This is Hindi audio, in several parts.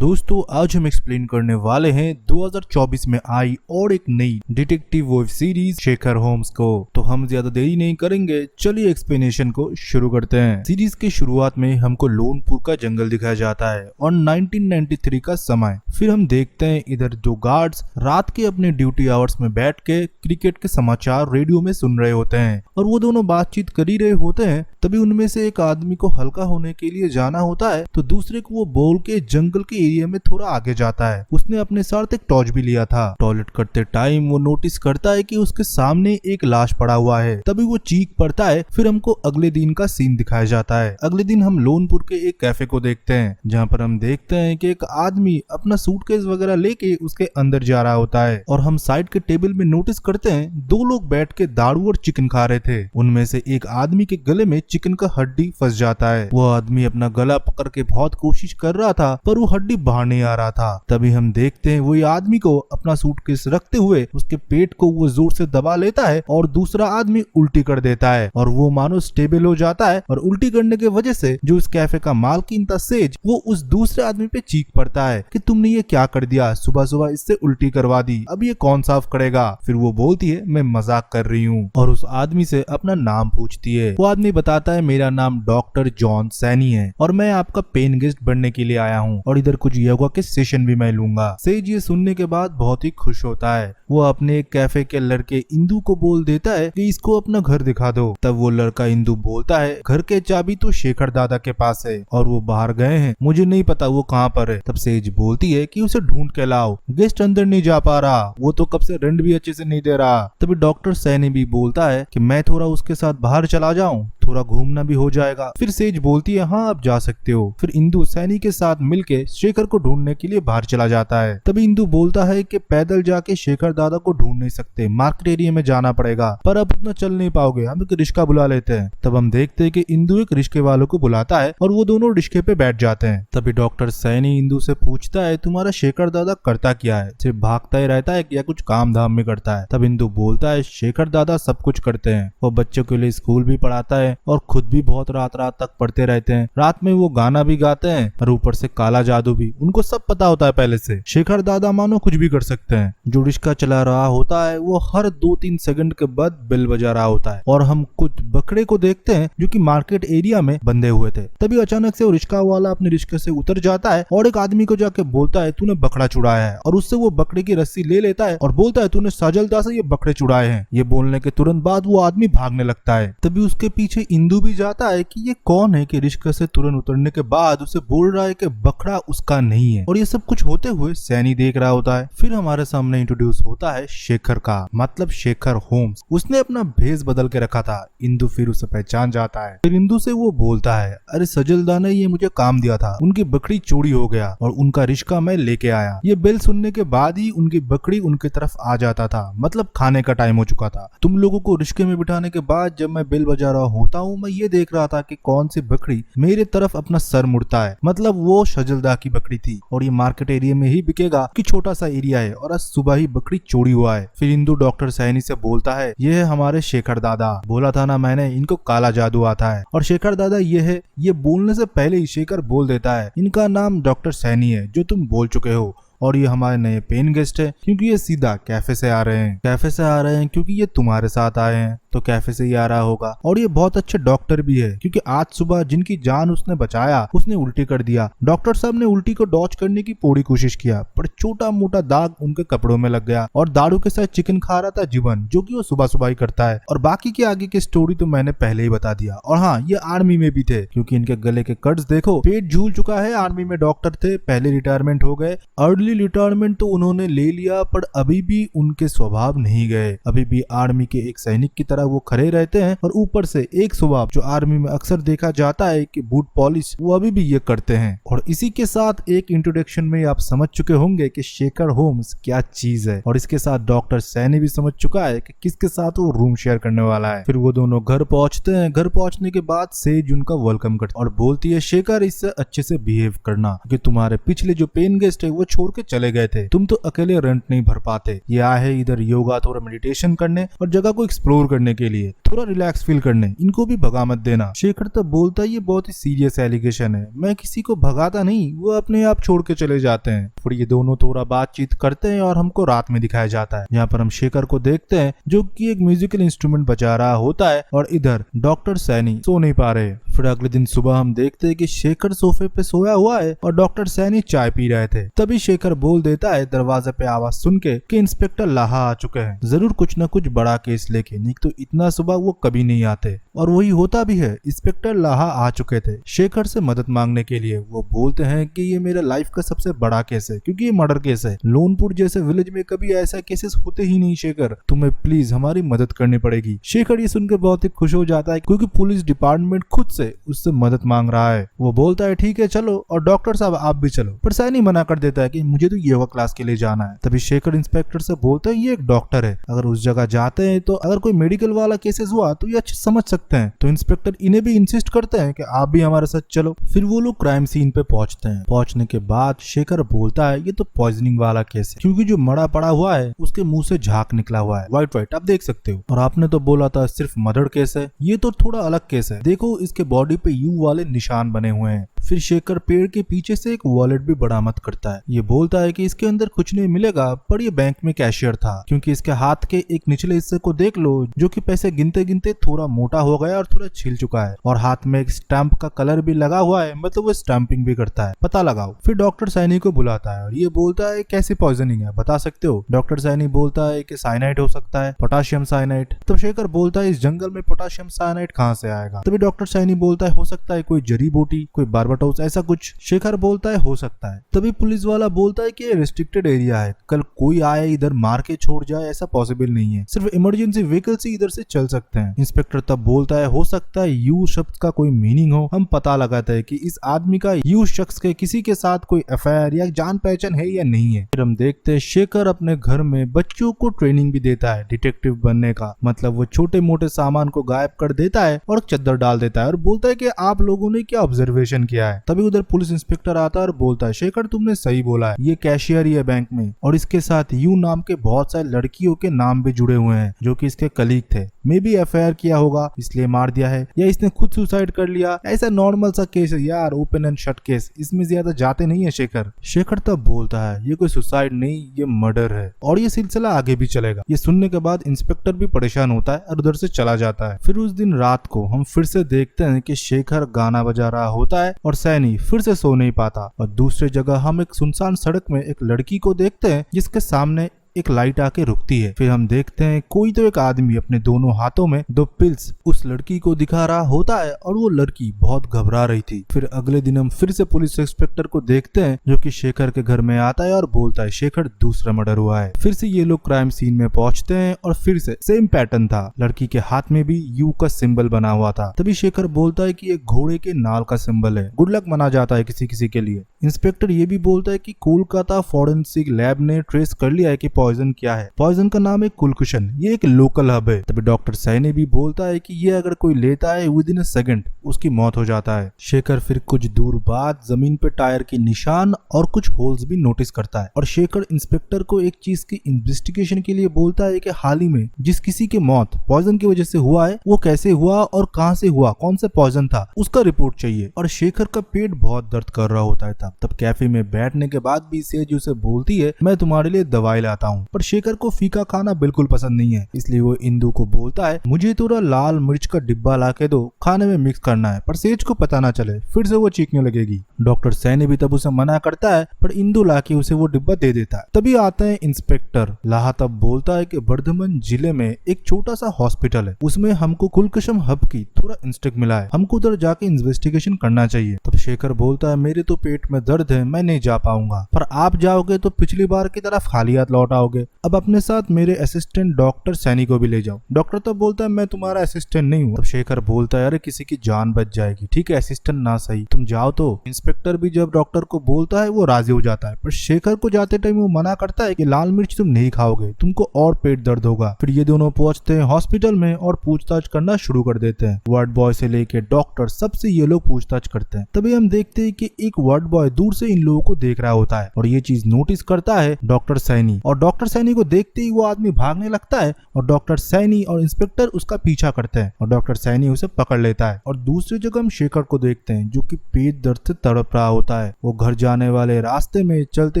दोस्तों आज हम एक्सप्लेन करने वाले हैं 2024 में आई और एक नई detective web series Shekhar Holmes को। तो हम ज्यादा देरी नहीं करेंगे, चलिए एक्सप्लेनेशन को शुरू करते हैं। सीरीज के शुरुआत में हमको लोनपुर का जंगल दिखाया जाता है और 1993 का समय। फिर हम देखते हैं इधर दो गार्ड्स रात के अपने ड्यूटी आवर्स में बैठ के क्रिकेट के समाचार रेडियो में सुन रहे होते हैं और वो दोनों बातचीत कर ही रहे होते हैं। तभी उनमें से एक आदमी को हल्का होने के लिए जाना होता है तो दूसरे को वो बोल के जंगल के एरिया में थोड़ा आगे जाता है। उसने अपने साथ एक टॉर्च भी लिया था। टॉयलेट करते टाइम वो नोटिस करता है कि उसके सामने एक लाश पड़ा हुआ है। तभी वो चीख पड़ता है। फिर हमको अगले दिन का सीन दिखाया जाता है। अगले दिन हम लोनपुर के एक कैफे को देखते हैं जहाँ पर हम देखते हैं कि एक आदमी अपना सूटकेस वगैरह लेके उसके अंदर जा रहा होता है और हम साइड के टेबल में नोटिस करते हैं दो लोग बैठ के दारू और चिकन खा रहे थे। उनमें से एक आदमी के गले में चिकन का हड्डी फंस जाता है। वो आदमी अपना गला पकड़ के बहुत कोशिश कर रहा था पर वो हड्डी बाहर नहीं आ रहा था। तभी हम देखते हैं वही आदमी को अपना सूटकेस रखते हुए उसके पेट को वो जोर से दबा लेता है और दूसरा आदमी उल्टी कर देता है और वो मानो स्टेबल हो जाता है। और उल्टी करने की वजह से जो इस कैफे का मालकिन था सेज, वो उस दूसरे आदमी पे चीख पड़ता है कि तुमने ये क्या कर दिया, सुबह सुबह इससे उल्टी करवा दी, अब ये कौन साफ करेगा। फिर वो बोलती है मैं मजाक कर रही हूँ और उस आदमी से अपना नाम पूछती है। वो आदमी बताता है मेरा नाम डॉक्टर जॉन सैनी है और मैं आपका पेन गेस्ट बनने के लिए आया हूँ और इधर कुछ योगा के सेशन भी मैं लूंगा। सेज ये सुनने के बाद बहुत ही खुश होता है। वो अपने एक कैफे के लड़के इंदू को बोल देता है कि इसको अपना घर दिखा दो। तब वो लड़का इंदू बोलता है घर के चाबी तो शेखर दादा के पास है और वो बाहर गए हैं, मुझे नहीं पता वो कहाँ पर है। तब सेज बोलती है कि उसे ढूंढ के लाओ, गेस्ट अंदर नहीं जा पा रहा, वो तो कब से रेंट भी अच्छे से नहीं दे रहा। तभी डॉक्टर सैनी भी बोलता है कि मैं थोड़ा उसके साथ बाहर चला जाऊं, थोड़ा घूमना भी हो जाएगा। फिर सेज बोलती है हाँ आप जा सकते हो। फिर इंदू सैनी के साथ मिलके शेखर को ढूंढने के लिए बाहर चला जाता है। तभी इंदू बोलता है कि पैदल जाके शेखर दादा को ढूंढ नहीं सकते, मार्केट एरिया में जाना पड़ेगा, पर अब उतना चल नहीं पाओगे, हम एक रिक्शा बुला लेते हैं। तब हम देखते हैं कि इंदू एक रिक्शे वालों को बुलाता है और वो दोनों रिक्शे पे बैठ जाते हैं। तभी डॉक्टर सैनी इंदू से पूछता है तुम्हारा शेखर दादा करता क्या है, सिर्फ भागता ही रहता है या कुछ काम धाम में करता है। तब इंदू बोलता है शेखर दादा सब कुछ करते हैं, वो बच्चों के लिए स्कूल भी पढ़ाता है और खुद भी बहुत रात रात तक पढ़ते रहते हैं। रात में वो गाना भी गाते हैं और ऊपर से काला जादू भी, उनको सब पता होता है पहले से। शेखर दादा मानो कुछ भी कर सकते हैं। जो रिक्शा चला रहा होता है वो हर 2-3 सेकंड के बाद बेल बजा रहा होता है और हम कुछ बकरे को देखते हैं जो कि मार्केट एरिया में बंधे हुए थे। तभी अचानक से वो रिक्शा वाला अपने रिक्शे से उतर जाता है और एक आदमी को जाके बोलता है तूने बकरा चुराया है और उससे वो बकरे की रस्सी ले लेता है और बोलता है तूने साजलदा से ये बकरे चुराए हैं। ये बोलने के तुरंत बाद वो आदमी भागने लगता है। तभी उसके पीछे इंदू भी जाता है कि ये कौन है कि रिक्शे से तुरंत उतरने के बाद उसे बोल रहा है कि बकरा उसका नहीं है। और ये सब कुछ होते हुए सैनी देख रहा होता है। फिर हमारे सामने इंट्रोड्यूस होता है शेखर का, मतलब शेखर होम्स। उसने अपना भेष बदल के रखा था। इंदू फिर उसे पहचान जाता है। फिर इंदू से वो बोलता है अरे सजलदा ने ये मुझे काम दिया था, उनकी बकरी चोरी हो गया और उनका रिक्शा मैं लेके आया। ये बेल सुनने के बाद ही उनकी बकरी उनकी तरफ आ जाता था, मतलब खाने का टाइम हो चुका था। तुम लोगों को रिक्शे में बिठाने के बाद जब मैं बेल बजा रहा होता हूँ मैं ये देख रहा था कि कौन सी बकरी मेरे तरफ अपना सर मुड़ता है, मतलब वो सजलदा की बकरी थी और ये मार्केट एरिया में ही बिकेगा कि छोटा सा एरिया है और आज सुबह ही बकरी चोरी हुआ है। फिर इंदू डॉक्टर सैनी से बोलता है ये है हमारे शेखर दादा, बोला था ना मैंने इनको काला जादू आता है। और शेखर दादा ये है, ये बोलने से पहले ही शेखर बोल देता है इनका नाम डॉक्टर सैनी है जो तुम बोल चुके हो और ये हमारे नए पेन गेस्ट है क्योंकि ये सीधा कैफे से आ रहे हैं। कैफे से आ रहे हैं क्योंकि ये तुम्हारे साथ आए हैं तो कैफे से ही आ रहा होगा। और ये बहुत अच्छे डॉक्टर भी है क्योंकि आज सुबह जिनकी जान उसने बचाया उसने उल्टी कर दिया। डॉक्टर साहब ने उल्टी को डॉच करने की पूरी कोशिश किया पर छोटा मोटा दाग उनके कपड़ों में लग गया और दारू के साथ चिकन खा रहा था जीवन, जो कि वो सुबह सुबह ही करता है। और बाकी की आगे की स्टोरी तो मैंने पहले ही बता दिया। और हाँ ये आर्मी में भी थे क्योंकि इनके गले के कट्स देखो, पेट झूल चुका है। आर्मी में डॉक्टर थे, पहले रिटायरमेंट हो गए। अर्ली रिटायरमेंट तो उन्होंने ले लिया पर अभी भी उनके स्वभाव नहीं गए। अभी भी आर्मी के एक सैनिक की तरह वो खड़े रहते हैं और ऊपर से एक स्वभाव जो आर्मी में अक्सर देखा जाता है कि बूट पॉलिश, वो अभी भी ये करते हैं। और इसी के साथ एक इंट्रोडक्शन में आप समझ चुके होंगे कि शेखर होम्स क्या चीज है और इसके साथ डॉक्टर सैनी भी समझ चुका है कि किसके साथ वो रूम शेयर करने वाला है। फिर वो दोनों घर पहुंचते हैं। घर पहुंचने के बाद सेज उनका वेलकम करती और बोलती है शेखर इससे अच्छे से बिहेव करना क्योंकि तुम्हारे पिछले जो पेन गेस्ट है वो छोड़ के चले गए थे, तुम तो अकेले रेंट नहीं भर पाते। ये आए है इधर योगा थोड़ा मेडिटेशन करने और जगह को एक्सप्लोर करने करने के लिए, थोड़ा रिलैक्स फील करने, इनको भी भगा मत देना। शेखर तब बोलता है ये बहुत ही सीरियस एलिगेशन है, मैं किसी को भगाता नहीं, वो अपने आप छोड़ के चले जाते हैं। फिर ये दोनों थोड़ा बातचीत करते हैं और हमको रात में दिखाया जाता है। यहाँ पर हम शेखर को देखते हैं जो कि एक म्यूजिकल इंस्ट्रूमेंट बजा रहा होता है और इधर डॉक्टर सैनी सो नहीं पा रहे। फिर अगले दिन सुबह हम देखते हैं कि शेखर सोफे पे सोया हुआ है और डॉक्टर सैनी चाय पी रहे थे। तभी शेखर बोल देता है दरवाजे पे आवाज सुन के कि इंस्पेक्टर लाहा आ चुके हैं, जरूर कुछ न कुछ बड़ा केस लेके, नहीं तो इतना सुबह वो कभी नहीं आते। और वही होता भी है, इंस्पेक्टर लाहा आ चुके थे शेखर से मदद मांगने के लिए। वो बोलते हैं कि ये मेरे लाइफ का सबसे बड़ा केस है, क्योंकि ये मर्डर केस है। लोनपुर जैसे विलेज में कभी ऐसा केसेस होते ही नहीं शेखर, तुम्हें प्लीज हमारी मदद करनी पड़ेगी। शेखर ये सुनकर बहुत ही खुश हो जाता है क्योंकि पुलिस डिपार्टमेंट खुद से उससे मदद मांग रहा है। वो बोलता है ठीक है चलो, और डॉक्टर साहब आप भी चलो। पर सैनी मना कर देता है कि मुझे तो योगा क्लास के लिए जाना है। तभी शेखर इंस्पेक्टर से बोलता है ये एक डॉक्टर है, अगर उस जगह जाते हैं तो अगर कोई मेडिकल वाला केसेस हुआ तो ये अच्छे समझ सकते हैं। तो इंस्पेक्टर इन्हें भी इंसिस्ट करते हैं कि आप भी हमारे साथ चलो। फिर वो लोग क्राइम सीन पे पहुंचते हैं। पहुंचने के बाद शेखर बोलता है ये तो पॉइजनिंग वाला केस है, क्योंकि जो मरा पड़ा हुआ है उसके मुंह से झाग निकला हुआ है, व्हाइट व्हाइट आप देख सकते हो। और आपने तो बोला था सिर्फ मर्डर केस है, ये तो थोड़ा अलग केस है, देखो इसके बॉडी पे यू वाले निशान बने हुए हैं। फिर शेखर पेड़ के पीछे से एक वॉलेट भी बरामद करता है। ये बोलता है कि इसके अंदर कुछ नहीं मिलेगा, पर ये बैंक में कैशियर था, क्योंकि इसके हाथ के एक निचले हिस्से को देख लो जो कि पैसे गिनते गिनते थोड़ा मोटा हो गया और थोड़ा छिल चुका है, और हाथ में एक स्टैंप का कलर भी लगा हुआ है, मतलब वो स्टैंपिंग भी करता है, पता लगाओ। फिर डॉक्टर सैनी को बुलाता है और ये बोलता है कैसी पॉइजनिंग है, बता सकते हो? डॉक्टर सैनी बोलता है कि साइनाइड हो सकता है, पोटाशियम साइनाइड। तब शेखर बोलता है इस जंगल में पोटाशियम साइनाइड कहाँ से आएगा? तभी डॉक्टर सैनी बोलता है हो सकता है कोई जड़ी बूटी, कोई बार्बाटोस, ऐसा कुछ। शेखर बोलता है हो सकता है। तभी पुलिस वाला बोलता है कि ये रिस्ट्रिक्टेड एरिया है, कल कोई आए इधर मार के छोड़ जाए ऐसा पॉसिबल नहीं है, सिर्फ इमरजेंसी व्हीकल से इधर से चल सकते हैं। इंस्पेक्टर तब बोलता है हो सकता है यू शब्द का कोई मीनिंग हो, हम पता लगाते हैं कि इस आदमी का यू शख्स के किसी के साथ कोई अफेयर या जान पहचान है या नहीं है। फिर हम देखते हैं शेखर अपने घर में बच्चों को ट्रेनिंग भी देता है डिटेक्टिव बनने का, मतलब वो छोटे मोटे सामान को गायब कर देता है और चद्दर डाल देता है और बोलता है कि आप लोगों ने क्या ऑब्जर्वेशन किया है। तभी उधर पुलिस इंस्पेक्टर आता है और बोलता है शेखर तुमने सही बोला है, ये कैशियर ही है बैंक में, और इसके साथ यू नाम के बहुत सारे लड़कियों के नाम भी जुड़े हुए हैं जो कि इसके कलीग थे। मे बी अफेयर किया होगा इसलिए मार दिया है, या इसने खुद सुसाइड कर लिया, ऐसा नॉर्मल सा केस है यार, ओपन एंड शट केस, इसमें ज्यादा जाते नहीं है शेखर। शेखर तब बोलता है ये कोई सुसाइड नहीं, ये मर्डर है, और ये सिलसिला आगे भी चलेगा। ये सुनने के बाद इंस्पेक्टर भी परेशान होता है और उधर से चला जाता है। फिर उस दिन रात को हम फिर से देखते हैं कि शेखर गाना बजा रहा होता है और सैनी फिर से सो नहीं पाता, और दूसरी जगह हम एक सुनसान सड़क में एक लड़की को देखते हैं जिसके सामने एक लाइट आके रुकती है। फिर हम देखते हैं कोई तो एक आदमी अपने दोनों हाथों में 2 पिल्स उस लड़की को दिखा रहा होता है और वो लड़की बहुत घबरा रही थी। फिर अगले दिन हम फिर से पुलिस इंस्पेक्टर को देखते हैं जो कि शेखर के घर में आता है और बोलता है शेखर दूसरा मर्डर हुआ है। फिर से ये लोग क्राइम सीन में पहुंचते हैं और फिर से सेम पैटर्न था, लड़की के हाथ में भी यू का सिंबल बना हुआ था। तभी शेखर बोलता है कि ये घोड़े के नाल का सिंबल है, गुड लक माना जाता है किसी किसी के लिए। इंस्पेक्टर ये भी बोलता है कि कोलकाता फॉरेंसिक लैब ने ट्रेस कर लिया है कि पॉइजन क्या है, पॉइजन का नाम है कुलकुशन, ये एक लोकल हब है। तभी डॉक्टर सैनी भी बोलता है कि ये अगर कोई लेता है विद इन अ सेकंड उसकी मौत हो जाता है। शेखर फिर कुछ दूर बाद जमीन पे टायर के निशान और कुछ होल्स भी नोटिस करता है, और शेखर इंस्पेक्टर को एक चीज की इन्वेस्टिगेशन के लिए बोलता है कि हाल ही में जिस किसी की मौत पॉइजन की वजह से हुआ है वो कैसे हुआ और कहां से हुआ, कौन सा पॉइजन था, उसका रिपोर्ट चाहिए। और शेखर का पेट बहुत दर्द कर रहा होता है। तब कैफे में बैठने के बाद भी सेज उसे बोलती है मैं तुम्हारे लिए दवाई लाता हूँ, पर शेखर को फीका खाना बिल्कुल पसंद नहीं है, इसलिए वो इंदु को बोलता है मुझे थोड़ा लाल मिर्च का डिब्बा ला के दो, खाने में मिक्स करना है, पर सेज को पता ना चले, फिर से वो चीखने लगेगी। डॉक्टर सैनी भी तब उसे मना करता है, पर इंदु लाके उसे वो डिब्बा दे देता है। तभी आते हैं इंस्पेक्टर लाहा। तब बोलता है कि बर्धमान जिले में एक छोटा सा हॉस्पिटल है, उसमें हमको कुलकुशम हब की थोड़ा इंस्ट्रक्ट मिला है, हमको उधर जाके इन्वेस्टिगेशन करना चाहिए। तब शेखर बोलता है मेरे तो पेट में दर्द है, मैं नहीं जा पाऊंगा, पर आप जाओगे तो पिछली बार की तरफ खाली हाथ लौट आओगे, अब अपने साथ मेरे असिस्टेंट डॉक्टर सैनी को भी ले जाओ। डॉक्टर तब बोलता है मैं तुम्हारा असिस्टेंट नहीं हूँ। तब शेखर बोलता है अरे किसी की जान बच जाएगी, ठीक है असिस्टेंट ना सही, तुम जाओ तो। इंस्पेक्टर भी जब डॉक्टर को बोलता है वो राजी हो जाता है, पर शेखर को जाते टाइम वो मना करता है कि लाल मिर्च तुम नहीं खाओगे, तुमको और पेट दर्द होगा। फिर ये दोनों पहुंचते हैं हॉस्पिटल में और पूछताछ करना शुरू कर देते हैं। वार्ड बॉय से लेके डॉक्टर सबसे ये लोग पूछताछ करते हैं। तभी हम देखते हैं कि एक वार्ड बॉय दूर से इन लोगों को देख रहा होता है और ये चीज नोटिस करता है डॉक्टर सैनी, और डॉक्टर सैनी को देखते ही वो आदमी भागने लगता है और डॉक्टर सैनी और इंस्पेक्टर उसका पीछा करते हैं और डॉक्टर सैनी उसे पकड़ लेता है। और दूसरी जगह हम शेखर को देखते हैं जो कि पेट दर्द से तड़प रहा होता है। वो घर जाने वाले रास्ते में चलते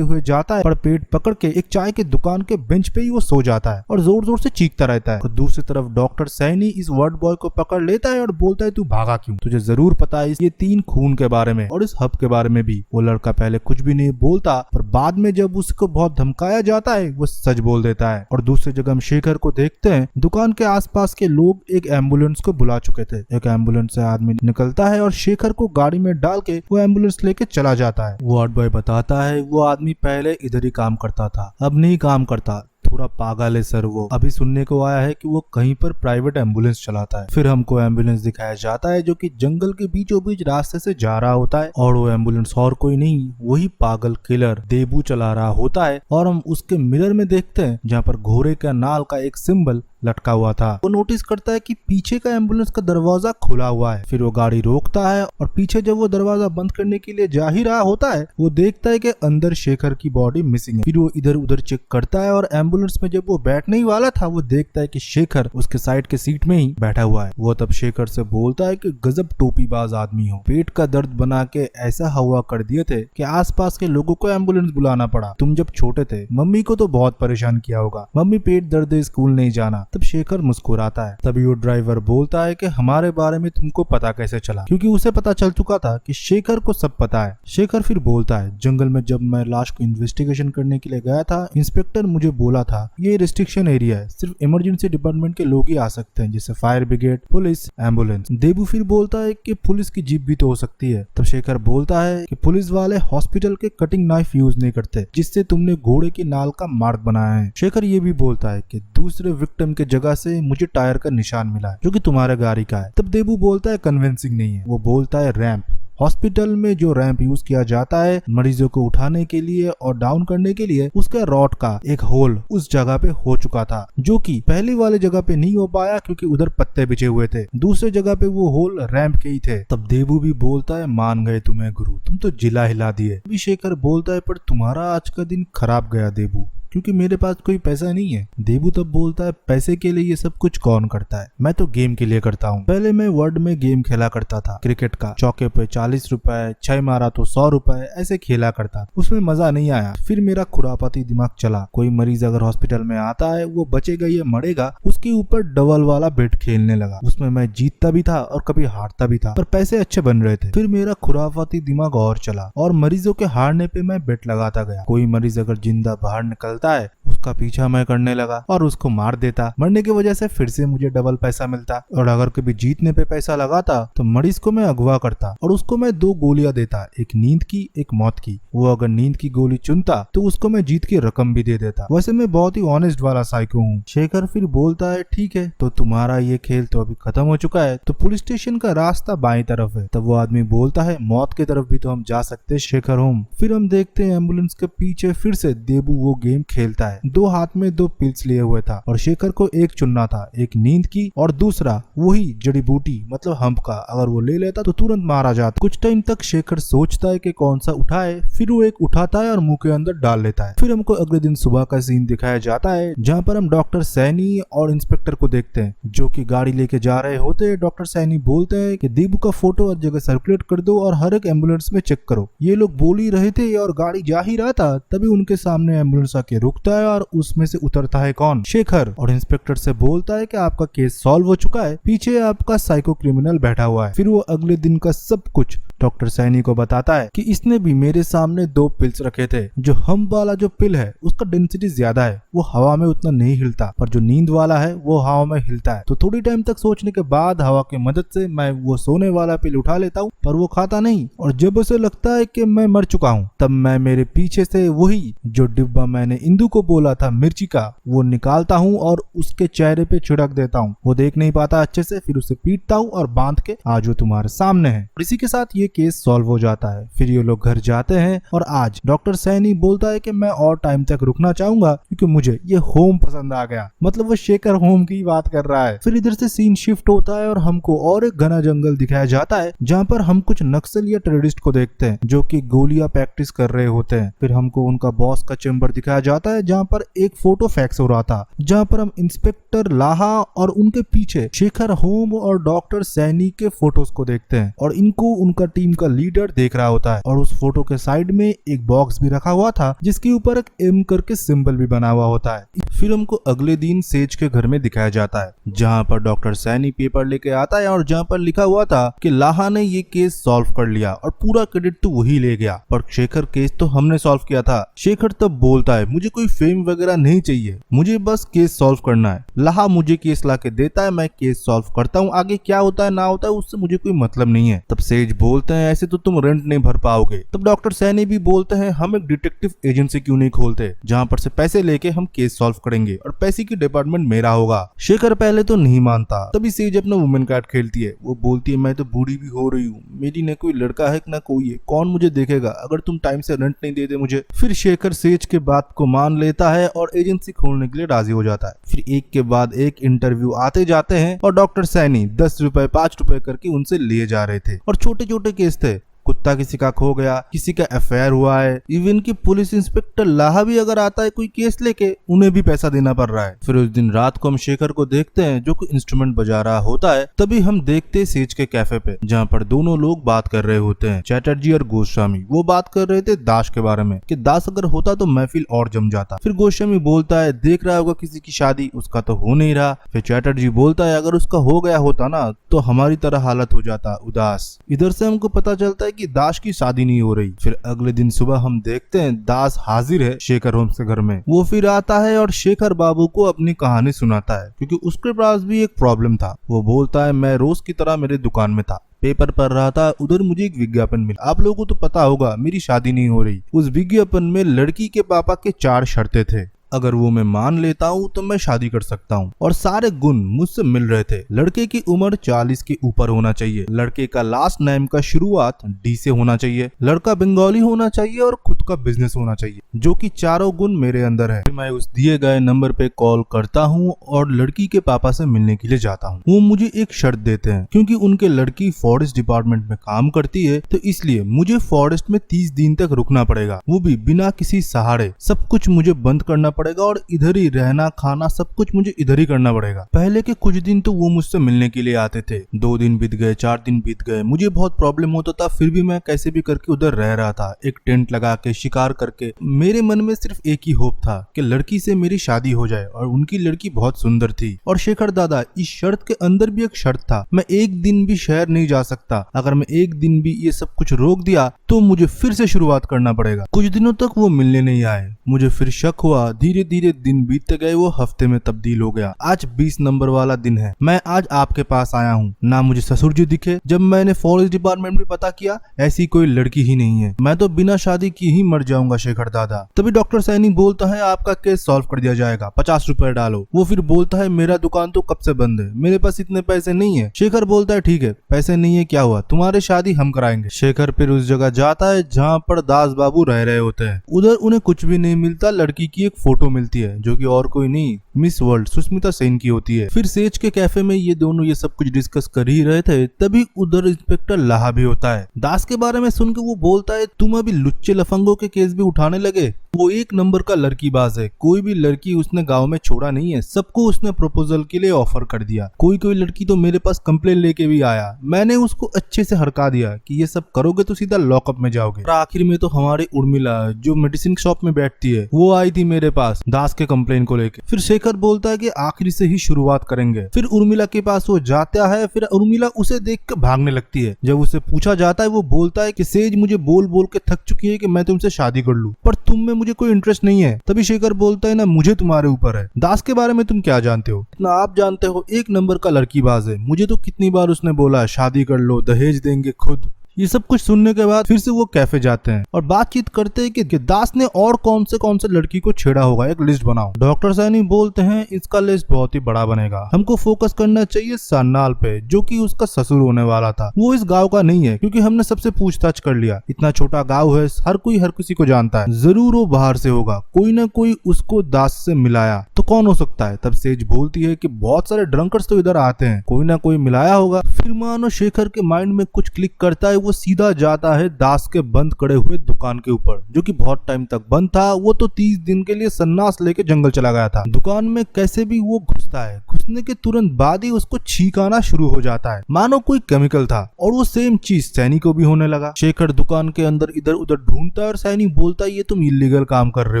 हुए जाता है पर पेट पकड़ के एक चाय की दुकान के बेंच पे ही वो सो जाता है और जोर जोर से चीखता रहता है। और दूसरी तरफ डॉक्टर सैनी इस वर्ड बॉय को पकड़ लेता है और बोलता है तू भागा क्यों, तुझे जरूर पता है ये 3 खून के बारे में और इस हब के बारे में भी। वो लड़का पहले कुछ भी नहीं बोलता पर बाद में जब उसको बहुत धमकाया जाता है वो सच बोल देता है। और दूसरी जगह हम शेखर को देखते हैं दुकान के आसपास के लोग एक एम्बुलेंस को बुला चुके थे। एक एम्बुलेंस से आदमी निकलता है और शेखर को गाड़ी में डाल के वो एम्बुलेंस लेके चला जाता है। वार्ड बॉय बताता है वो आदमी पहले इधर ही काम करता था, अब नहीं काम करता, थोड़ा पागल है सर। वो अभी सुनने को आया है कि वो कहीं पर प्राइवेट एम्बुलेंस चलाता है। फिर हमको एम्बुलेंस दिखाया जाता है जो कि जंगल के बीचों बीच रास्ते से जा रहा होता है और वो एम्बुलेंस और कोई नहीं वही पागल किलर देबू चला रहा होता है। और हम उसके मिरर में देखते हैं जहाँ पर घोड़े का नाल का एक सिंबल लटका हुआ था। वो नोटिस करता है कि पीछे का एम्बुलेंस का दरवाजा खुला हुआ है। फिर वो गाड़ी रोकता है और पीछे जब वो दरवाजा बंद करने के लिए जा ही रहा होता है वो देखता है कि अंदर शेखर की बॉडी मिसिंग है। फिर वो इधर उधर चेक करता है और एम्बुलेंस में जब वो बैठने ही वाला था वो देखता है कि शेखर उसके साइड के सीट में ही बैठा हुआ है। वो तब शेखर से बोलता है कि गजब टोपीबाज आदमी हो, पेट का दर्द बना के ऐसा हवा कर दिए थे कि आसपास के लोगों को एम्बुलेंस बुलाना पड़ा। तुम जब छोटे थे मम्मी को तो बहुत परेशान किया होगा, मम्मी पेट दर्द है स्कूल नहीं जाना। तब शेखर मुस्कुराता है। तभी वो ड्राइवर बोलता है कि हमारे बारे में तुमको पता कैसे चला, क्योंकि उसे पता चल चुका था कि शेखर को सब पता है। शेखर फिर बोलता है जंगल में जब मैं लाश को इन्वेस्टिगेशन करने के लिए गया था इंस्पेक्टर मुझे बोला था ये रिस्ट्रिक्शन एरिया है, सिर्फ इमरजेंसी डिपार्टमेंट के लोग ही आ सकते हैं जैसे फायर ब्रिगेड, पुलिस, एम्बुलेंस। देबू फिर बोलता है कि पुलिस की जीप भी तो हो सकती है। तब शेखर बोलता है कि पुलिस वाले हॉस्पिटल के कटिंग नाइफ यूज नहीं करते जिससे तुमने घोड़े की नाल का मार्क बनाया है। शेखर ये भी बोलता है कि दूसरे विक्टिम के जगह से मुझे टायर का निशान मिला है जो कि तुम्हारे गाड़ी का है। तब देबू बोलता है कन्विंसिंग नहीं है। वो बोलता है रैंप, हॉस्पिटल में जो रैंप यूज किया जाता है मरीजों को उठाने के लिए और डाउन करने के लिए, उसका रॉड का एक होल उस जगह पे हो चुका था जो कि पहली वाले जगह पे नहीं हो पाया क्योंकि उधर पत्ते बिछे हुए थे। दूसरे जगह पे वो होल रैंप के ही थे। तब देबू भी बोलता है मान गए तुम्हें गुरु, तुम तो जिला हिला दिए। अभी शेखर बोलता है पर तुम्हारा आज का दिन खराब गया देबू, क्योंकि मेरे पास कोई पैसा नहीं है। देबू तब बोलता है पैसे के लिए ये सब कुछ कौन करता है, मैं तो गेम के लिए करता हूँ। पहले मैं वर्ल्ड में गेम खेला करता था क्रिकेट का, चौके पे 40 रुपए, 6 मारा तो 100 रुपए, ऐसे खेला करता। उसमें मजा नहीं आया। फिर मेरा खुरापाती दिमाग चला, कोई मरीज अगर हॉस्पिटल में आता है वो बचेगा या मरेगा उसके ऊपर डबल वाला बेट खेलने लगा। उसमें मैं जीतता भी था और कभी हारता भी था पर पैसे अच्छे बन रहे थे। फिर मेरा खुरापाती दिमाग और चला और मरीजों के हारने पे मैं बेट लगाता गया। कोई मरीज अगर जिंदा बाहर निकलता है उसका पीछा मैं करने लगा और उसको मार देता। मरने की वजह से फिर से मुझे डबल पैसा मिलता और अगर कभी जीतने पे पैसा लगाता तो मरीज को मैं अगवा करता और उसको मैं 2 गोलियां देता, एक नींद की एक मौत की। वो अगर नींद की गोली चुनता तो उसको मैं जीत की रकम भी दे देता। वैसे मैं बहुत ही ऑनेस्ट वाला साइको हूँ। शेखर फिर बोलता है ठीक है तो तुम्हारा ये खेल तो अभी खत्म हो चुका है, तो पुलिस स्टेशन का रास्ता बाएं तरफ है। तब वो आदमी बोलता है मौत की तरफ भी तो हम जा सकते शेखर होम। फिर हम देखते हैं एम्बुलेंस के पीछे फिर से देबू वो गेम खेलता है। 2 हाथ में 2 पिल्स लिए हुए था और शेखर को एक चुनना था, एक नींद की और दूसरा वही जड़ी बूटी मतलब हम्प का। अगर वो ले लेता तो तुरंत मारा जाता। कुछ टाइम तक शेखर सोचता है कि कौन सा उठाए, फिर वो एक उठाता है और मुंह के अंदर डाल लेता है। फिर हमको अगले दिन सुबह का सीन दिखाया जाता है जहाँ पर हम डॉक्टर सैनी और इंस्पेक्टर को देखते हैं जो कि गाड़ी लेके जा रहे होते हैं। डॉक्टर सैनी बोलते हैं कि देबू का फोटो हर जगह सर्कुलेट कर दो और हर एक एम्बुलेंस में चेक करो। ये लोग बोल ही रहे थे और गाड़ी जा ही रहा था तभी उनके सामने एम्बुलेंस आके रुकता है और उसमें से उतरता है कौन, शेखर। और इंस्पेक्टर से बोलता है कि आपका केस सॉल्व हो चुका है, पीछे आपका साइको क्रिमिनल बैठा हुआ है। फिर वो अगले दिन का सब कुछ डॉक्टर सैनी को बताता है कि इसने भी मेरे सामने 2 पिल्स रखे थे। जो हम वाला जो पिल है उसका डेंसिटी ज्यादा है, वो हवा में उतना नहीं हिलता, पर जो नींद वाला है वो हवा में हिलता है। तो थोड़ी टाइम तक सोचने के बाद हवा की मदद से मैं वो सोने वाला पिल उठा लेता हूँ पर वो खाता नहीं। और जब उसे लगता है कि मैं मर चुका हूँ तब मैं मेरे पीछे से वही जो डिब्बा मैंने इंदू को बोला था मिर्ची का वो निकालता हूँ और उसके चेहरे पे छिड़क देता हूँ। वो देख नहीं पाता अच्छे से, फिर उसे पीटता हूँ और बांध के आज वो तुम्हारे सामने है। इसी के साथ ये केस सॉल्व हो जाता है। फिर ये लोग घर जाते हैं और आज डॉक्टर सैनी बोलता है कि मैं और टाइम तक रुकना चाहूंगा क्योंकि मुझे ये होम पसंद आ गया। मतलब वो शेखर होम की बात कर रहा है। फिर इधर से सीन शिफ्ट होता है और हमको और एक घना जंगल दिखाया जाता है जहाँ पर हम कुछ नक्सल या टेररिस्ट को देखते हैं जो कि गोलियां प्रैक्टिस कर रहे होते हैं। फिर हमको उनका बॉस का चेम्बर दिखाया जाता जाता है जहाँ पर एक फोटो फैक्स हो रहा था, जहाँ पर हम इंस्पेक्टर लाहा और उनके पीछे शेखर होम और डॉक्टर सैनी के फोटोज को देखते हैं और इनको उनका टीम का लीडर देख रहा होता है। और उस फोटो के साइड में एक बॉक्स भी रखा हुआ था जिसके ऊपर एक एम करके सिंबल भी बना हुआ होता है। फिर हमको अगले दिन सेज के घर में दिखाया जाता है जहाँ पर डॉक्टर सैनी पेपर लेके आता है और जहाँ पर लिखा हुआ था कि लाहा ने ये केस सॉल्व कर लिया और पूरा क्रेडिट तो वही ले गया, पर शेखर केस तो हमने सॉल्व किया था। शेखर तब बोलता है मुझे कोई फेम वगैरह नहीं चाहिए, मुझे बस केस सॉल्व करना है। लाहा मुझे केस ला के देता है, मैं केस सॉल्व करता हूँ, आगे क्या होता है ना होता है उससे मुझे कोई मतलब नहीं है। तब सेज बोलते हैं ऐसे तो तुम रेंट नहीं भर पाओगे। तब डॉक्टर सैनी भी बोलते हैं हम एक डिटेक्टिव एजेंसी क्यों नहीं खोलते जहाँ पर से पैसे लेके हम केस सॉल्व करेंगे और पैसे की डिपार्टमेंट मेरा होगा। शेखर पहले तो नहीं मानता, तभी सेज अपना वुमेन कार्ड खेलती है। वो बोलती है मैं तो बूढ़ी भी हो रही हूँ, मेरी न कोई लड़का है न कोई है, कौन मुझे देखेगा अगर तुम टाइम से रेंट नहीं देते मुझे। फिर शेखर सेज के बात को मान लेता है और एजेंसी खोलने के लिए राजी हो जाता है। फिर एक के बाद एक इंटरव्यू आते जाते हैं और डॉक्टर सैनी 10 रुपए 5 रुपए करके उनसे लिए जा रहे थे और छोटे छोटे केस थे। कुत्ता किसी का खो गया, किसी का अफेयर हुआ है, इवन कि पुलिस इंस्पेक्टर लाहा भी अगर आता है कोई केस लेके उन्हें भी पैसा देना पड़ रहा है। फिर उस दिन रात को हम शेखर को देखते हैं जो कि इंस्ट्रूमेंट बजा रहा होता है। तभी हम देखते हैं सेज के कैफे पे जहाँ पर दोनों लोग बात कर रहे होते हैं, चैटर्जी और गोस्वामी। वो बात कर रहे थे दास के बारे में कि दास अगर होता तो महफिल और जम जाता। फिर गोस्वामी बोलता है देख रहा होगा किसी की शादी, उसका तो हो नहीं रहा। फिर चैटर्जी बोलता है अगर उसका हो गया होता ना तो हमारी तरह हालत हो जाता उदास। इधर से हमको पता चलता है कि दास की शादी नहीं हो रही। फिर अगले दिन सुबह हम देखते हैं दास हाजिर है शेखर होम्स के घर में। वो फिर आता है और शेखर बाबू को अपनी कहानी सुनाता है क्योंकि उसके पास भी एक प्रॉब्लम था। वो बोलता है मैं रोज की तरह मेरे दुकान में था, पेपर पढ़ रहा था, उधर मुझे एक विज्ञापन मिला। आप लोगों को तो पता होगा मेरी शादी नहीं हो रही। उस विज्ञापन में लड़की के पापा के 4 शर्तें थे, अगर वो मैं मान लेता हूँ तो मैं शादी कर सकता हूँ और सारे गुण मुझसे मिल रहे थे। लड़के की उम्र 40 के ऊपर होना चाहिए, लड़के का लास्ट नेम का शुरुआत डी से होना चाहिए, लड़का बंगाली होना चाहिए और खुद का बिजनेस होना चाहिए, जो कि चारों गुण मेरे अंदर है। मैं उस दिए गए नंबर पे कॉल करता हूँ और लड़की के पापा से मिलने के लिए जाता हूँ। वो मुझे एक शर्त देते हैं क्योंकि उनके लड़की फॉरेस्ट डिपार्टमेंट में काम करती है तो इसलिए मुझे फॉरेस्ट में 30 दिन तक रुकना पड़ेगा, वो भी बिना किसी सहारे। सब कुछ मुझे बंद करना पड़ेगा और इधर ही रहना खाना सब कुछ मुझे इधर ही करना पड़ेगा। पहले के कुछ दिन तो वो मुझसे मिलने के लिए आते थे, 2 दिन बीत गए, 4 दिन बीत गए, मुझे बहुत प्रॉब्लम होता था, फिर भी मैं कैसे भी करके उधर रह रहा था, एक टेंट लगा के शिकार करके। मेरे मन में सिर्फ एक ही होप था कि लड़की से मेरी शादी हो जाए और उनकी लड़की बहुत सुंदर थी। और शेखर दादा इस शर्त के अंदर भी एक शर्त था, मैं एक दिन भी शहर नहीं जा सकता। अगर मैं एक दिन भी ये सब कुछ रोक दिया तो मुझे फिर से शुरुआत करना पड़ेगा। कुछ दिनों तक वो मिलने नहीं आए, मुझे फिर शक हुआ। धीरे धीरे दिन बीतते गए, वो हफ्ते में तब्दील हो गया। आज 20 नंबर वाला दिन है, मैं आज आपके पास आया हूँ। ना मुझे ससुर जी दिखे। जब मैंने फॉरेस्ट डिपार्टमेंट में पता किया ऐसी कोई लड़की ही नहीं है, मैं तो बिना शादी की ही मर जाऊंगा शेखर दादा। तभी डॉक्टर सैनी बोलता है आपका केस सॉल्व कर दिया जाएगा, 50 रुपए डालो। वो फिर बोलता है मेरा दुकान तो कब से बंद है, मेरे पास इतने पैसे नहीं है। शेखर बोलता है ठीक है, पैसे नहीं है क्या हुआ, तुम्हारी शादी हम कराएंगे। शेखर फिर उस जगह जाता है जहाँ पर दास बाबू रह रहे होते हैं। उधर उन्हें कुछ भी नहीं मिलता, लड़की की एक फोटो मिलती है जो कि और कोई नहीं मिस वर्ल्ड सुष्मिता सेन की होती है। फिर सेज के कैफे में ये दोनों ये सब कुछ डिस्कस कर ही रहे थे, तभी उधर इंस्पेक्टर लाहा भी होता है। दास के बारे में सुनकर वो बोलता है तुम अभी लुच्चे लफंगों के केस भी उठाने लगे। वो एक नंबर का लड़की बाज है, कोई भी लड़की उसने गांव में छोड़ा नहीं है, सबको उसने प्रपोजल के लिए ऑफर कर दिया। कोई कोई लड़की तो मेरे पास कंप्लेन लेके भी आया, मैंने उसको अच्छे से हरका दिया कि ये सब करोगे तो सीधा लॉकअप में जाओगे। और आखिर में तो हमारी उर्मिला जो मेडिसिन शॉप में बैठती है वो आई थी मेरे पास दास के कंप्लेन को लेके। फिर शेखर बोलता है कि आखिरी से ही शुरुआत करेंगे। फिर उर्मिला के पास वो जाता है, फिर उर्मिला उसे देख कर भागने लगती है। जब उसे पूछा जाता है वो बोलता है कि सेज मुझे बोल बोल के थक चुकी है कि मैं तुमसे शादी कर लूं, पर तुम में मुझे कोई इंटरेस्ट नहीं है। तभी शेखर बोलता है ना मुझे तुम्हारे ऊपर है। दास के बारे में तुम क्या जानते हो, ना आप जानते हो, एक नंबर का लड़की बाज है। मुझे तो कितनी बार उसने बोला शादी कर लो, दहेज देंगे खुद। ये सब कुछ सुनने के बाद फिर से वो कैफे जाते हैं और बातचीत करते हैं कि दास ने और कौन से लड़की को छेड़ा होगा, एक लिस्ट बनाओ। डॉक्टर सैनी बोलते हैं इसका लिस्ट बहुत ही बड़ा बनेगा, हमको फोकस करना चाहिए सन्नाल पे जो कि उसका ससुर होने वाला था। वो इस गांव का नहीं है क्योंकि हमने सबसे पूछताछ कर लिया, इतना छोटा गांव है, हर कोई हर किसी को जानता है, जरूर वो बाहर से होगा, कोई ना कोई उसको दास से मिलाया। तो कौन हो सकता है। तब सेज बोलती है कि बहुत सारे ड्रंकर्स तो इधर आते हैं, कोई ना कोई मिलाया होगा। फिर मानो शेखर के माइंड में कुछ क्लिक करता है, वो सीधा जाता है दास के बंद खड़े हुए दुकान के ऊपर, जो कि बहुत टाइम तक बंद था। वो तो 30 दिन के लिए सन्नास लेके जंगल चला गया था। दुकान में कैसे भी वो घुसता है, घुसने के तुरंत बाद ही उसको छींक आना शुरू हो जाता है, मानो कोई केमिकल था। और वो सेम चीज सैनी को भी होने लगा। शेखर दुकान के अंदर इधर उधर ढूंढता है और सैनी बोलता है ये तुम इलीगल काम कर रहे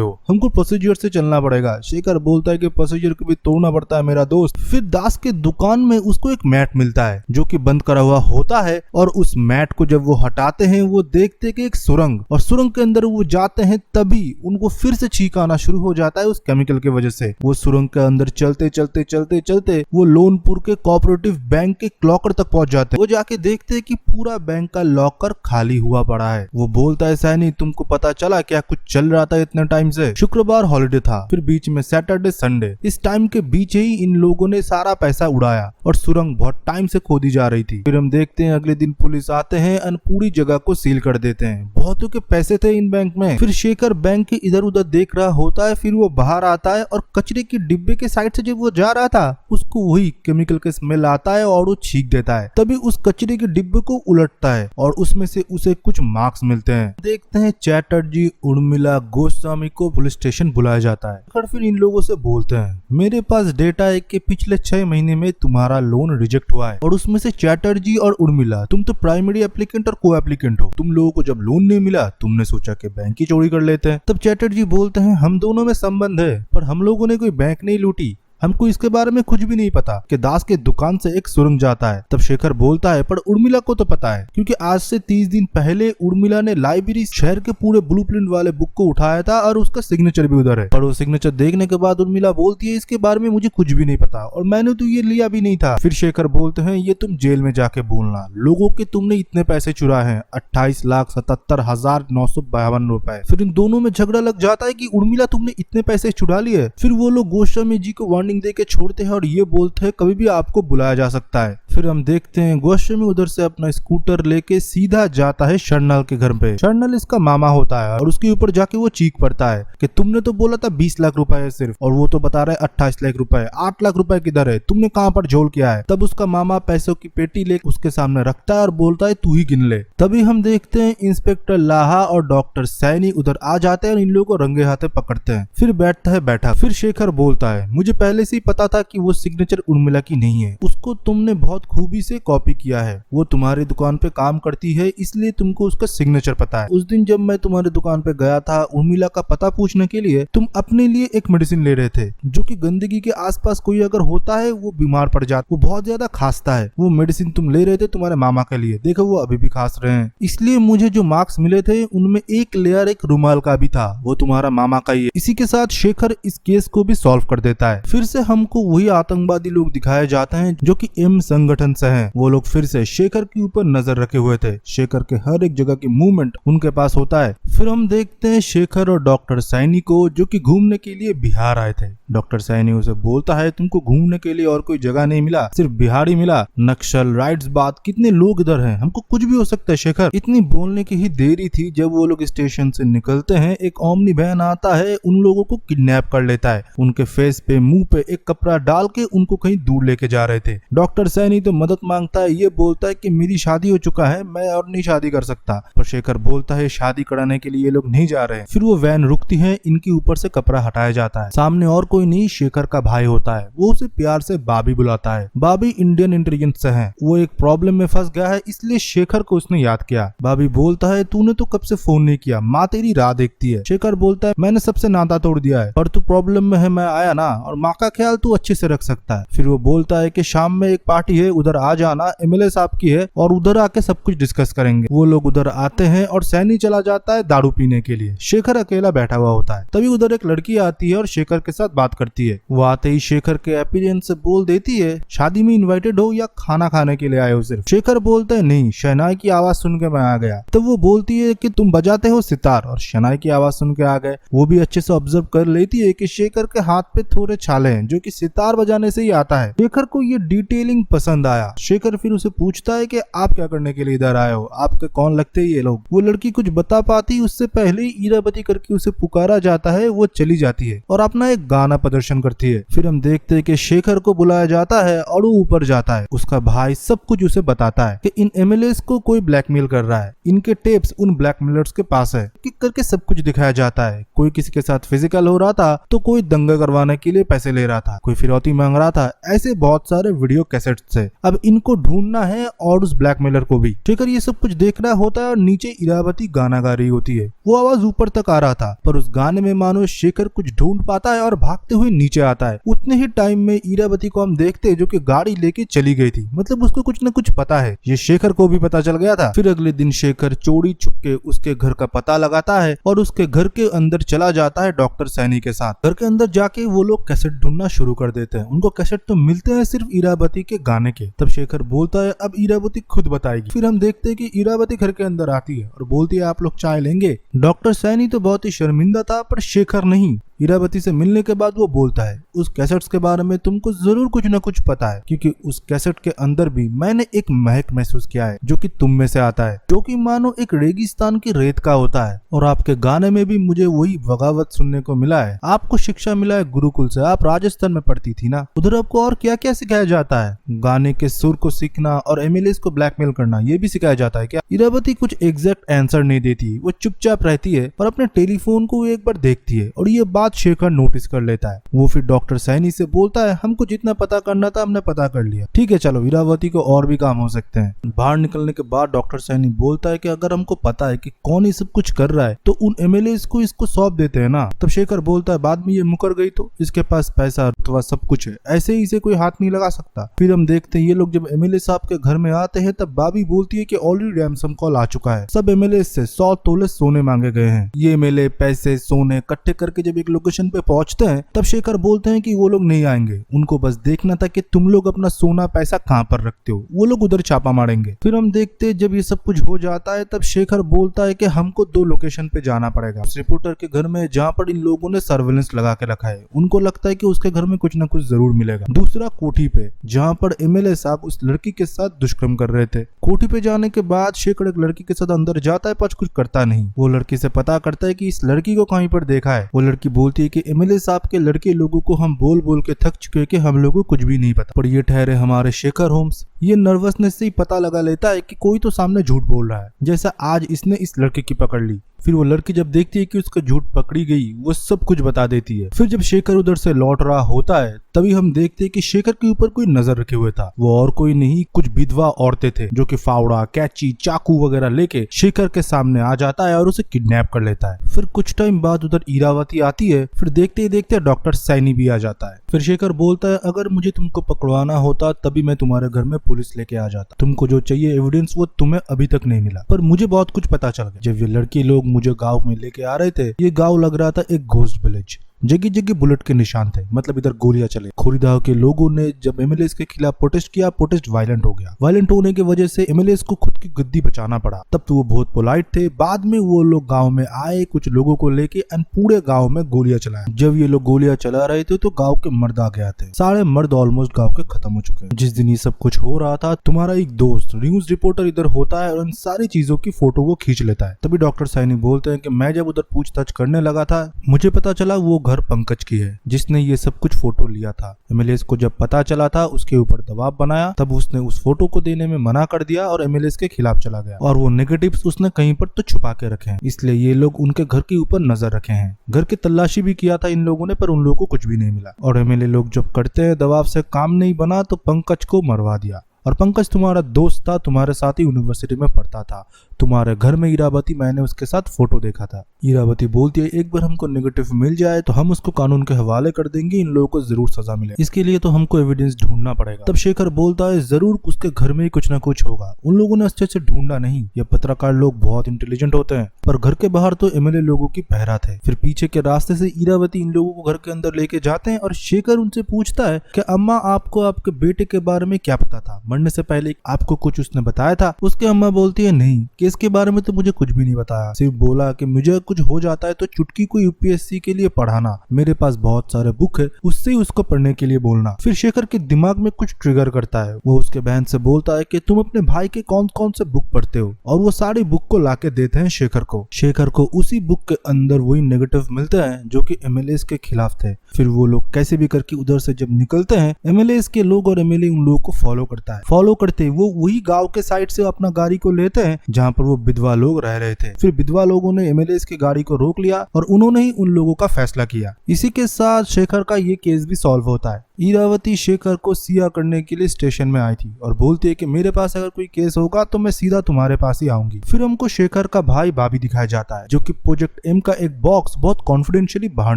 हो, हमको प्रोसीजर से चलना पड़ेगा। शेखर बोलता है कि प्रोसीजर को भी तोड़ना पड़ता है मेरा दोस्त। फिर दास के दुकान में उसको एक मैट मिलता है जो कि बंद करा हुआ होता है, और उस मैट को जब वो हटाते हैं वो देखते हैं कि एक सुरंग, और सुरंग के अंदर वो जाते हैं तभी उनको फिर से छींक आना शुरू हो जाता है उस केमिकल की वजह से। वो सुरंग के अंदर चलते चलते चलते चलते वो लोनपुर के कोऑपरेटिव बैंक के लॉकर तक पहुंच जाते हैं। वो जाके देखते हैं कि पूरा बैंक का लॉकर खाली हुआ पड़ा है। वो बोलता है सैनी तुमको पता चला क्या कुछ चल रहा था इतने टाइम से? शुक्रवार हॉलिडे था, फिर बीच में सैटरडे संडे, इस टाइम के बीच ही इन लोगों ने सारा पैसा उड़ाया और सुरंग बहुत टाइम से खोदी जा रही थी। फिर हम देखते हैं अगले दिन पुलिस आते हैं और पूरी जगह को सील कर देते हैं। बहुतों के पैसे थे इन बैंक में। फिर शेखर बैंक के इधर उधर देख रहा होता है, फिर वो बाहर आता है और कचरे के डिब्बे के साइड से जब वो जा रहा था उसको वही केमिकल का स्मेल आता है और वो छींक देता है। तभी उस कचरे के डिब्बे को उलटता है और उसमें से उसे कुछ मार्क्स मिलते हैं। देखते हैं चैटर्जी, उर्मिला, गोस्वामी को पुलिस स्टेशन बुलाया जाता है। फिर इन लोगों से बोलते हैं मेरे पास डेटा है कि पिछले 6 महीने में तुम्हारा लोन रिजेक्ट हुआ है, और उसमें से चैटर्जी और उर्मिला तुम तो प्राइमरी एप्लीकेंट और को एप्लीकेंट हो। तुम लोगों को जब लोन नहीं मिला तुमने सोचा कि बैंक की चोरी कर लेते हैं। तब चैटर्जी बोलते हैं हम दोनों में संबंध है, पर हम लोगों ने कोई बैंक नहीं लूटी, हमको इसके बारे में कुछ भी नहीं पता कि दास के दुकान से एक सुरंग जाता है। तब शेखर बोलता है पर उर्मिला को तो पता है, क्योंकि आज से 30 दिन पहले उर्मिला ने लाइब्रेरी शहर के पूरे ब्लूप्रिंट वाले बुक को उठाया था और उसका सिग्नेचर भी उधर है। पर वो सिग्नेचर देखने के बाद उर्मिला बोलती है इसके बारे में मुझे कुछ भी नहीं पता और मैंने तो ये लिया भी नहीं था। फिर शेखर बोलते हैं ये तुम जेल में जाके बोलना लोगों के तुमने इतने पैसे चुराए हैं, 28,77,952 रुपए। फिर इन दोनों में झगड़ा लग जाता है कि उर्मिला तुमने इतने पैसे चुरा लिए। फिर वो लोग गोस्वामी जी को वार्निंग दे के छोड़ते हैं और ये बोलते हैं कभी भी आपको बुलाया जा सकता है। फिर हम देखते हैं गोस्वामी उधर से अपना स्कूटर लेके सीधा जाता है शर्नल के घर पे। शर्नल इसका मामा होता है और उसके ऊपर जाके वो चीख पड़ता है कि तुमने तो बोला था 20 लाख रुपए है सिर्फ, और वो तो बता रहा है 28 लाख रुपए। 8 लाख रुपए किधर है, तुमने कहाँ पर झोल किया है? तब उसका मामा पैसों की पेटी लेकर उसके सामने रखता है और बोलता है तू ही गिन ले। तभी हम देखते हैं इंस्पेक्टर लाहा और डॉक्टर सैनी उधर आ जाते हैं और इन लोगों को रंगे हाथे पकड़ते हैं। फिर बैठता है बैठा। फिर शेखर बोलता है मुझे पहले से ही पता था कि वो सिग्नेचर उर्मिला की नहीं है, उसको तुमने बहुत खूबी से कॉपी किया है। वो तुम्हारी दुकान पे काम करती है इसलिए तुमको उसका सिग्नेचर पता है। उस दिन जब मैं तुम्हारी दुकान पे गया था उर्मिला का पता पूछने के लिए, तुम अपने लिए एक मेडिसिन ले रहे थे जो कि गंदगी के आसपास कोई अगर होता है वो बीमार पड़ जाता, वो बहुत ज्यादा खांसता है। वो मेडिसिन तुम ले रहे थे तुम्हारे मामा के लिए, देखो वो अभी भी खांस रहे हैं। इसलिए मुझे जो मार्क्स मिले थे उनमें एक लेयर एक रुमाल का भी था, वो तुम्हारा मामा का ही है। इसी के साथ शेखर इस केस को भी सॉल्व कर देता है। फिर से हमको वही आतंकवादी लोग दिखाए जाते हैं जो कि एम संगठन से हैं। वो लोग फिर से शेखर के ऊपर नजर रखे हुए थे। शेखर के हर एक जगह की मूवमेंट उनके पास होता है। फिर हम देखते हैं शेखर और डॉक्टर सैनी को जो कि घूमने के लिए बिहार आए थे। डॉक्टर सैनी उसे बोलता है तुमको घूमने के लिए और कोई जगह नहीं मिला, सिर्फ बिहार ही मिला। नक्सल राइट्स बात कितने लोग इधर हैं, हमको कुछ भी हो सकता है शेखर। इतनी बोलने की ही देरी थी जब वो लोग स्टेशन से निकलते हैं, एक ओमनी वैन आता है, उन लोगों को किडनैप कर लेता है। उनके फेस पे मुंह पे एक कपड़ा डाल के उनको कहीं दूर लेके जा रहे थे। डॉक्टर सैनी तो मदद मांगता है, ये बोलता है कि मेरी शादी हो चुका है, मैं और नहीं शादी कर सकता। पर शेखर बोलता है शादी कराने के लिए ये लोग नहीं जा रहे हैं। फिर वो वैन रुकती है, इनके ऊपर से कपड़ा हटाया जाता है। सामने और कोई नहीं शेखर का भाई होता है, वो उसे प्यार से बाबी बुलाता है। बाबी इंडियन इंटेलिजेंस से है, वो एक प्रॉब्लम में फंस गया है इसलिए शेखर को उसने याद किया। बाबी बोलता है तूने तो कब से फोन नहीं किया, माँ तेरी राह देखती है। शेखर बोलता है मैंने सबसे नाता तोड़ दिया है, पर तू प्रॉब्लम में है, मैं आया ना, और माँ का ख्याल तू अच्छे से रख सकता है। फिर वो बोलता है कि शाम में एक पार्टी है, उधर आ जाना, एमएलए साहब की है, और उधर आके सब कुछ डिस्कस करेंगे। वो लोग उधर आते हैं और सैनी चला जाता है दारू पीने के लिए। शेखर अकेला बैठा हुआ होता है। तभी उधर एक लड़की आती है और शेखर के साथ बात करती है। वो आते ही शेखर के अपीयरेंस से बोल देती है शादी में इनवाइटेड हो या खाना खाने के लिए आए हो सिर्फ। शेखर बोलता है नहीं, शहनाई की आवाज सुन के मैं आ गया। तब वो बोलती है कि तुम बजाते हो सितार, और शहनाई की आवाज सुन के आ गए। वो भी अच्छे से ऑब्जर्व कर लेती है कि शेखर के हाथ पे थोड़े छाले है जो कि सितार बजाने से ही आता है। शेखर को ये डिटेलिंग पसंद आया। शेखर फिर उसे पूछता है कि आप क्या करने के लिए इधर आए हो, आपके कौन लगते हैं ये लोग। वो लड़की कुछ बता पाती उससे पहले ही इरावती करके उसे पुकारा जाता है। वो चली जाती है और अपना एक गाना प्रदर्शन करती है। फिर हम देखते हैं कि शेखर को बुलाया जाता है और वो ऊपर जाता है। उसका भाई सब कुछ उसे बताता है कि इन एमएलएस को कोई ब्लैकमेल कर रहा है, इनके टेप्स उन ब्लैकमेलर्स के पास है करके सब कुछ दिखाया जाता है। कोई किसी के साथ फिजिकल हो रहा था तो कोई दंगा करवाने के लिए पैसे ले रहा था, कोई फिरौती मांग रहा था। ऐसे बहुत सारे वीडियो कैसेट्स थे। अब इनको ढूंढना है और उस ब्लैकमेलर को भी। शेखर ये सब कुछ देख रहा होता है और नीचे इरावती गाना गा रही होती है। वो आवाज ऊपर तक आ रहा था पर उस गाने में मानो शेखर कुछ ढूंढ पाता है और भागते हुए नीचे आता है। उतने ही टाइम में इरावती को हम देखते हैं जो कि गाड़ी लेके चली गई थी। मतलब उसको कुछ न कुछ पता है। ये शेखर को भी पता चल गया था। फिर अगले दिन शेखर चोरी छुपके उसके घर का पता लगाता है और उसके घर के अंदर चला जाता है डॉक्टर सैनी के साथ। घर के अंदर जाके वो लोग कैसेट ढूंढना शुरू कर देते हैं। उनको कैसेट तो मिलते हैं सिर्फ इरावती के गाने के। तब शेखर बोलता है अब इरावती खुद बताएगी। फिर हम देखते हैं कि इरावती घर के अंदर आती है और बोलती है आप लोग चाय लेंगे। डॉक्टर सैनी तो बहुत ही शर्मिंदा था पर शेखर नहीं। इरावती से मिलने के बाद वो बोलता है उस कैसेट्स के बारे में तुमको जरूर कुछ न कुछ पता है, क्योंकि उस कैसेट के अंदर भी मैंने एक महक महसूस किया है जो कि तुम में से आता है, जो कि मानो एक रेगिस्तान की रेत का होता है। और आपके गाने में भी मुझे वही बगावत सुनने को मिला है। आपको शिक्षा मिला है गुरुकुल से, आप राजस्थान में पढ़ती थी ना, उधर आपको और क्या क्या सिखाया जाता है? गाने के सुर को सीखना और एमएलएस को ब्लैकमेल करना, ये भी सिखाया जाता है क्या? इरावती कुछ एग्जैक्ट आंसर नहीं देती। वो चुपचाप रहती है और अपने टेलीफोन को एक बार देखती है और ये बात शेखर नोटिस कर लेता है। वो फिर डॉक्टर सैनी से बोलता है हमको जितना पता करना था हमने पता कर लिया, ठीक है चलो इरावती को और भी काम हो सकते हैं। बाहर निकलने के बाद डॉक्टर सैनी बोलता है कि अगर हमको पता है कि कौन ये सब कुछ कर रहा है तो उन एमएलएस को इसको सौंप देते हैं ना। तब शेखर बोलता है बाद में ये मुकर गई तो इसके पास पैसा अथवा सब कुछ है, ऐसे ही इसे कोई हाथ नहीं लगा सकता। फिर हम देखते हैं ये लोग जब एमएलए साहब के घर में आते हैं तब बाबी बोलती है कि ऑलरेडी रैंसम कॉल आ चुका है, सब एमएलए से 100 तोले सोने मांगे गए हैं। ये एमएलए पैसे सोने इकट्ठे करके जब एक लोकेशन पे पहुंचते हैं तब शेखर बोलते हैं कि वो लोग नहीं आएंगे, उनको बस देखना था कि तुम लोग अपना सोना पैसा कहाँ पर रखते हो, वो लोग उधर छापा मारेंगे। फिर हम देखते हैं जब ये सब कुछ हो जाता है तब शेखर बोलता है कि हमको 2 लोकेशन पे जाना पड़ेगा। उस रिपोर्टर के घर में जहाँ पर इन लोगों ने सर्वेलेंस लगा के रखा है, उनको लगता है कि उसके घर में कुछ न कुछ जरूर मिलेगा। दूसरा कोठी पे जहाँ पर एमएलए साहब उस लड़की के साथ दुष्कर्म कर रहे थे। कोठी पे जाने के बाद शेखर एक लड़की के साथ अंदर जाता है पर कुछ करता नहीं। वो लड़की से पता करता है कि इस लड़की को कहीं पर देखा है। वो लड़की बोलती है कि एमएलए साहब के लड़के लोगों को हम बोल बोल के थक चुके कि हम लोगों को कुछ भी नहीं पता, पर ये ठहरे हमारे शेखर होम्स। ये नर्वसनेस से ही पता लगा लेता है कि कोई तो सामने झूठ बोल रहा है, जैसा आज इसने इस लड़के की पकड़ ली। फिर वो लड़की जब देखती है कि उसका झूठ पकड़ी गई वो सब कुछ बता देती है। फिर जब शेखर उधर से लौट रहा होता है तभी हम देखते हैं कि शेखर के ऊपर कोई नजर रखे हुए था। वो और कोई नहीं कुछ विधवा औरतें थे जो कि फावड़ा कैंची चाकू वगैरह लेके शेखर के सामने आ जाता है और उसे किडनैप कर लेता है। फिर कुछ टाइम बाद उधर इरावती आती है। फिर देखते ही देखते डॉक्टर सैनी भी आ जाता है। फिर शेखर बोलता है अगर मुझे तुमको पकड़वाना होता तभी मैं तुम्हारे घर में पुलिस लेके आ जाता, तुमको जो चाहिए एविडेंस वो तुम्हें अभी तक नहीं मिला, पर मुझे बहुत कुछ पता चल गया। जब ये लड़की लोग मुझे गांव में लेके आ रहे थे, ये गांव लग रहा था एक घोस्ट विलेज, जगह जगह बुलेट के निशान थे, मतलब इधर गोलियां चले। खोरीदाव के लोगों ने जब एमएलए के खिलाफ प्रोटेस्ट किया, प्रोटेस्ट वायलेंट हो गया। वायलेंट होने की वजह से एमएलए को खुद की गद्दी बचाना पड़ा। तब तो वो बहुत पोलाइट थे। बाद में वो लोग गांव में आए कुछ लोगों को लेके एंड पूरे गांव में गोलियां चलाए। जब ये लोग गोलियां चला रहे थे तो गाँव के मर्द आ गए थे। सारे मर्द ऑलमोस्ट गाँव के खत्म हो चुके हैं। जिस दिन ये सब कुछ हो रहा था तुम्हारा एक दोस्त न्यूज रिपोर्टर इधर होता है और इन सारी चीजों की फोटो वो खींच लेता है। तभी डॉक्टर सैनी बोलते हैं कि मैं जब उधर पूछताछ करने लगा था मुझे पता चला वो घर पंकज की है जिसने ये सब कुछ फोटो लिया था। एमएलए को जब पता चला था उसके ऊपर दबाव बनाया, तब उसने उस फोटो को देने में मना कर दिया और एमएलए के खिलाफ चला गया। और वो नेगेटिव्स उसने कहीं पर तो छुपा के रखे हैं, इसलिए ये लोग उनके घर के ऊपर नजर रखे हैं। घर की तलाशी भी किया था इन लोगों ने, पर उन लोगों को कुछ भी नहीं मिला। और एमएलए लोग जब करते हैं दबाव से काम नहीं बना तो पंकज को मरवा दिया। और पंकज तुम्हारा दोस्त था, तुम्हारे साथ ही यूनिवर्सिटी में पढ़ता था, तुम्हारे घर में इरावती, मैंने उसके साथ फोटो देखा था। इरावती बोलती है एक बार हमको नेगेटिव मिल जाए तो हम उसको कानून के हवाले कर देंगे, इन लोगों को जरूर सजा मिले, इसके लिए तो हमको एविडेंस ढूंढना पड़ेगा। तब शेखर बोलता है जरूर उसके घर में ही कुछ ना कुछ होगा, उन लोगों ने अच्छे से ढूंढा नहीं। ये पत्रकार लोग बहुत इंटेलिजेंट होते हैं, पर घर के बाहर तो एमएलए लोगों की पहरा थे। फिर पीछे के रास्ते से इरावती इन लोगों को घर के अंदर लेके जाते हैं और शेखर उनसे पूछता है कि अम्मा आपको आपके बेटे के बारे में क्या पता था, मरने से पहले आपको कुछ उसने बताया था? उसके अम्मा बोलती है नहीं, केस के बारे में तो मुझे कुछ भी नहीं बताया, सिर्फ बोला कि मुझे कुछ हो जाता है तो चुटकी को यूपीएससी के लिए पढ़ाना, मेरे पास बहुत सारे बुक है उससे ही उसको पढ़ने के लिए बोलना। फिर शेखर के दिमाग में कुछ ट्रिगर करता है, वो उसके बहन से बोलता है कि तुम अपने भाई के कौन कौन से बुक पढ़ते हो, और वो सारी बुक को लाके देते हैं शेखर को। शेखर को उसी बुक के अंदर वही नेगेटिव मिलते हैं जो कि एमएलएस के खिलाफ थे। फिर वो लोग कैसे भी करके उधर से जब निकलते हैं, एमएलएस के लोग और एमएलए उन लोगों को फॉलो करता है। फॉलो करते वो वही गांव के साइड से अपना गाड़ी को लेते हैं जहाँ पर वो विधवा लोग रह रहे थे। फिर विधवा लोगों ने एमएलएस की गाड़ी को रोक लिया और उन्होंने ही उन लोगों का फैसला किया। इसी के साथ शेखर का ये केस भी सॉल्व होता है। इरावती शेखर को सिया करने के लिए स्टेशन में आई थी और बोलती है कि मेरे पास अगर कोई केस होगा तो मैं सीधा तुम्हारे पास ही आऊंगी। फिर हमको शेखर का भाई बाबी दिखाया जाता है जो कि प्रोजेक्ट एम का एक बॉक्स बहुत कॉन्फिडेंशियली बाहर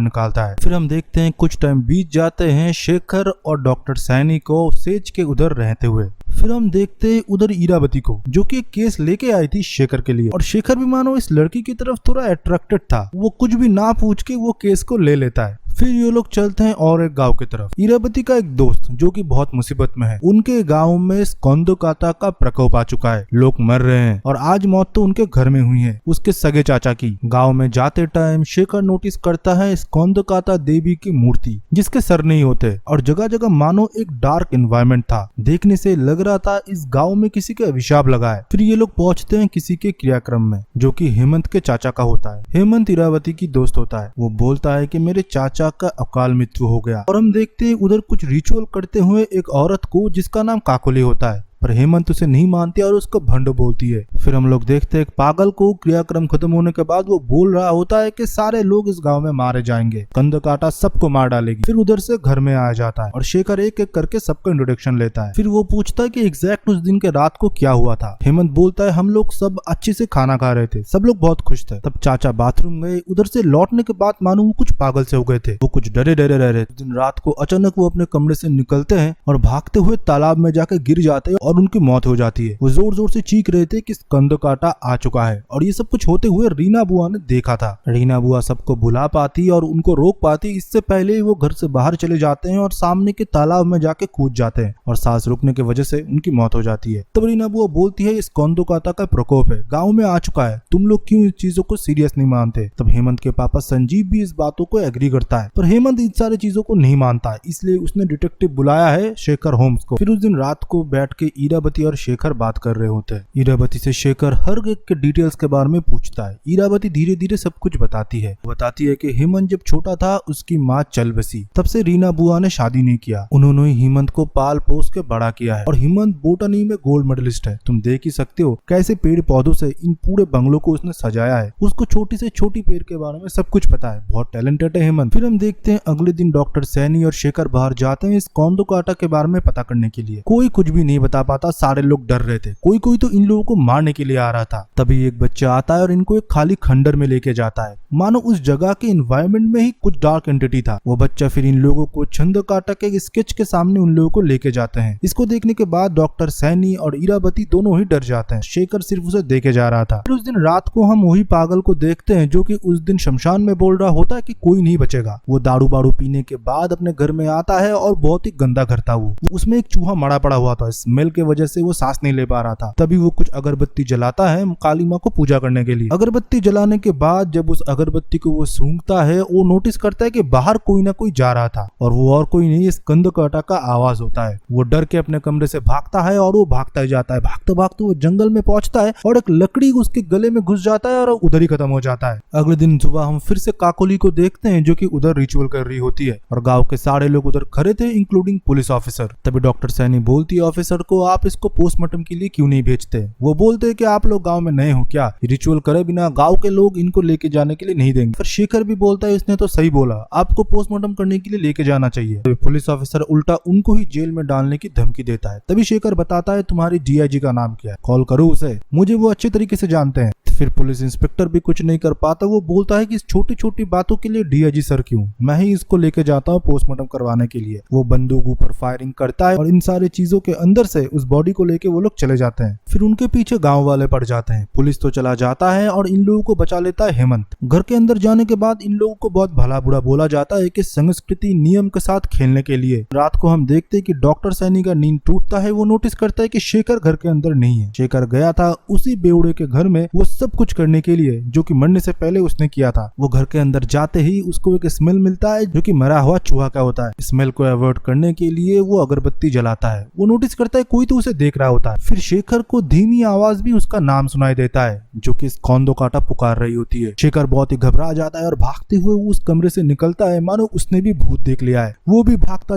निकालता है। फिर हम देखते हैं कुछ टाइम बीत जाते हैं शेखर और डॉक्टर सैनी को सेज के उधर रहते हुए। फिर हम देखते हैं उधर इरावती को जो कि एक केस लेके आई थी शेखर के लिए, और शेखर भी मानो इस लड़की की तरफ थोड़ा अट्रैक्टेड था। वो कुछ भी ना पूछ के वो केस को ले लेता है। फिर ये लोग चलते हैं और एक गांव की तरफ। इरावती का एक दोस्त जो कि बहुत मुसीबत में है, उनके गांव में स्कंदकाटा का प्रकोप आ चुका है, लोग मर रहे हैं और आज मौत तो उनके घर में हुई है, उसके सगे चाचा की। गांव में जाते टाइम शेखर नोटिस करता है स्कंदकाटा देवी की मूर्ति जिसके सर नहीं होते, और जगह जगह मानो एक डार्क एनवायरनमेंट था। देखने से लग रहा था इस गाँव में किसी का अभिशाप लगा है। फिर ये लोग पहुंचते हैं किसी के क्रियाक्रम में जो कि हेमंत के चाचा का होता है। हेमंत इरावती की दोस्त होता है। वो बोलता है कि मेरे चाचा का अकाल मृत्यु हो गया, और हम देखते हैं उधर कुछ रिचुअल करते हुए एक औरत को जिसका नाम काकोली होता है, पर हेमंत उसे नहीं मानती और उसको भंड बोलती है। फिर हम लोग देखते हैं एक पागल को क्रियाक्रम खत्म होने के बाद वो बोल रहा होता है कि सारे लोग इस गांव में मारे जाएंगे, स्कंदकाटा सबको मार डालेगी। फिर उधर से घर में आ जाता है और शेखर एक एक करके सबका इंट्रोडक्शन लेता है। फिर वो पूछता है कि एग्जैक्ट उस दिन के रात को क्या हुआ था। हेमंत बोलता है हम लोग सब अच्छे से खाना खा रहे थे, सब लोग बहुत खुश थे। तब चाचा बाथरूम गए, उधर से लौटने के बाद मानो वो कुछ पागल से हो गए थे, वो कुछ डरे डरे रह रहे। उस दिन रात को अचानक वो अपने कमरे से निकलते हैं और भागते हुए तालाब में जाकर गिर जाते हैं और उनकी मौत हो जाती है। वो जोर जोर से चीख रहे थे कि स्कंदकाटा आ चुका है, और ये सब कुछ होते हुए रीना बुआ ने देखा था। रीना बुआ सबको बुला पाती और उनको रोक पाती, इससे पहले वो घर से बाहर चले जाते हैं और सामने के तालाब में जाके कूद जाते हैं और सांस रुकने की वजह से उनकी मौत हो जाती है। तब रीना बुआ बोलती है स्कंदकाटा का प्रकोप है, गाँव में आ चुका है, तुम लोग क्यों इस चीजों को सीरियस नहीं मानते। तब हेमंत के पापा संजीव भी इस बातों को एग्री करता है, पर हेमंत इन सारी चीजों को नहीं मानता, इसलिए उसने डिटेक्टिव बुलाया है शेखर होम्स को। फिर उस दिन रात को बैठ के इरावती और शेखर बात कर रहे होते हैं। इरावती से शेखर हर एक के डिटेल्स के बारे में पूछता है। इरावती धीरे धीरे सब कुछ बताती है कि हेमंत जब छोटा था उसकी माँ चल बसी, तब से रीना बुआ ने शादी नहीं किया, उन्होंने हेमंत को पाल पोस के बड़ा किया है, और हेमंत बोटनी में गोल्ड मेडलिस्ट है। तुम देख ही सकते हो कैसे पेड़ पौधों से इन पूरे बंगलों को उसने सजाया है। उसको छोटी से छोटी पेड़ के बारे में सब कुछ पता है, बहुत टैलेंटेड है हेमंत। फिर हम देखते हैं अगले दिन डॉक्टर सैनी और शेखर बाहर जाते हैं स्कंदकाटा के बारे में पता करने के लिए। कोई कुछ भी नहीं बता पाता, सारे लोग डर रहे थे, कोई कोई तो इन लोगों को मारने के लिए आ रहा था। तभी एक बच्चा आता है और इनको एक खाली खंडर में लेके जाता है, मानो उस जगह के एनवायरनमेंट में ही कुछ डार्क एंटिटी था। वो बच्चा फिर इन लोगों को स्कंदकाटा के स्केच के सामने उन लोगों को लेके जाते हैं। इसको देखने के बाद डॉक्टर सैनी और इरावती दोनों ही डर जाते हैं। शेखर सिर्फ उसे देखे जा रहा था। फिर उस दिन रात को हम वही पागल को देखते हैं जो कि उस दिन शमशान में बोल रहा होता है कि कोई नहीं बचेगा। वो दारू बारू पीने के बाद अपने घर में आता है और बहुत ही गंदा घर था वो, उसमें एक चूहा मरा पड़ा हुआ था, स्मेल की वजह से वो सांस नहीं ले पा रहा था। तभी वो कुछ अगरबत्ती जलाता है काली माँ को पूजा करने के लिए। अगरबत्ती जलाने के बाद जब उस अगरबत्ती को वो सूंघता है, वो नोटिस करता है कि बाहर कोई ना कोई जा रहा था, और वो और कोई नहीं स्कंदकाटा का आवाज होता है। वो डर के अपने कमरे से भागता है और वो भागता ही जाता है। भागते भागते वो जंगल में पहुंचता है और एक लकड़ी उसके गले में घुस जाता है और उधर ही खत्म हो जाता है। अगले दिन सुबह हम फिर से काकोली को देखते हैं जो कि उधर रिचुअल कर रही होती है, और गाँव के सारे लोग उधर खड़े थे इंक्लूडिंग पुलिस ऑफिसर। तभी डॉक्टर सैनी बोलती है ऑफिसर को, आप इसको पोस्टमार्टम के लिए क्यों नहीं भेजते। वो बोलते हैं कि आप लोग गांव में नए हो क्या, रिचुअल करे बिना गांव के लोग इनको लेके जाने के लिए नहीं देंगे। फिर शेखर भी बोलता है इसने तो सही बोला, आपको पोस्टमार्टम करने के लिए लेके जाना चाहिए। तभी पुलिस ऑफिसर उल्टा उनको ही जेल में डालने की धमकी देता है। तभी शेखर बताता है तुम्हारी डीआईजी का नाम क्या है, कॉल करो उसे, मुझे वो अच्छे तरीके से जानते हैं। फिर पुलिस इंस्पेक्टर भी कुछ नहीं कर पाता, वो बोलता है कि इस छोटी छोटी बातों के लिए डीआईजी सर क्यों, मैं ही इसको लेके जाता हूँ पोस्टमार्टम करवाने के लिए। वो बंदूक ऊपर फायरिंग करता है और इन सारी चीजों के अंदर से उस बॉडी को लेके वो लोग चले जाते हैं। फिर उनके पीछे गांव वाले पड़ जाते हैं। पुलिस तो चला जाता है और इन लोगों को बचा लेता है हेमंत। घर के अंदर जाने के बाद इन लोगों को बहुत भला बुरा बोला जाता है कि संस्कृति नियम के साथ खेलने के लिए। रात को हम देखते हैं कि डॉक्टर सैनी का नींद टूटता है। वो नोटिस करता है कि शेखर घर के अंदर नहीं है। शेखर गया था उसी बेवड़े के घर में, वो सब कुछ करने के लिए जो कि मरने से पहले उसने किया था। वो घर के अंदर जाते ही उसको एक स्मेल मिलता है जो कि मरा हुआ चूहा का होता है। स्मेल को अवॉइड करने के लिए वो अगरबत्ती जलाता है। वो नोटिस करता है कोई तो उसे देख रहा होता है। फिर शेखर को धीमी आवाज भी उसका नाम सुनाई देता है जो कि कोंडोकाटा पुकार रही होती है। शेखर बहुत ही घबरा जाता है और भागते हुए वो उस कमरे से निकलता है मानो उसने भी भूत देख लिया है। वो भी भागता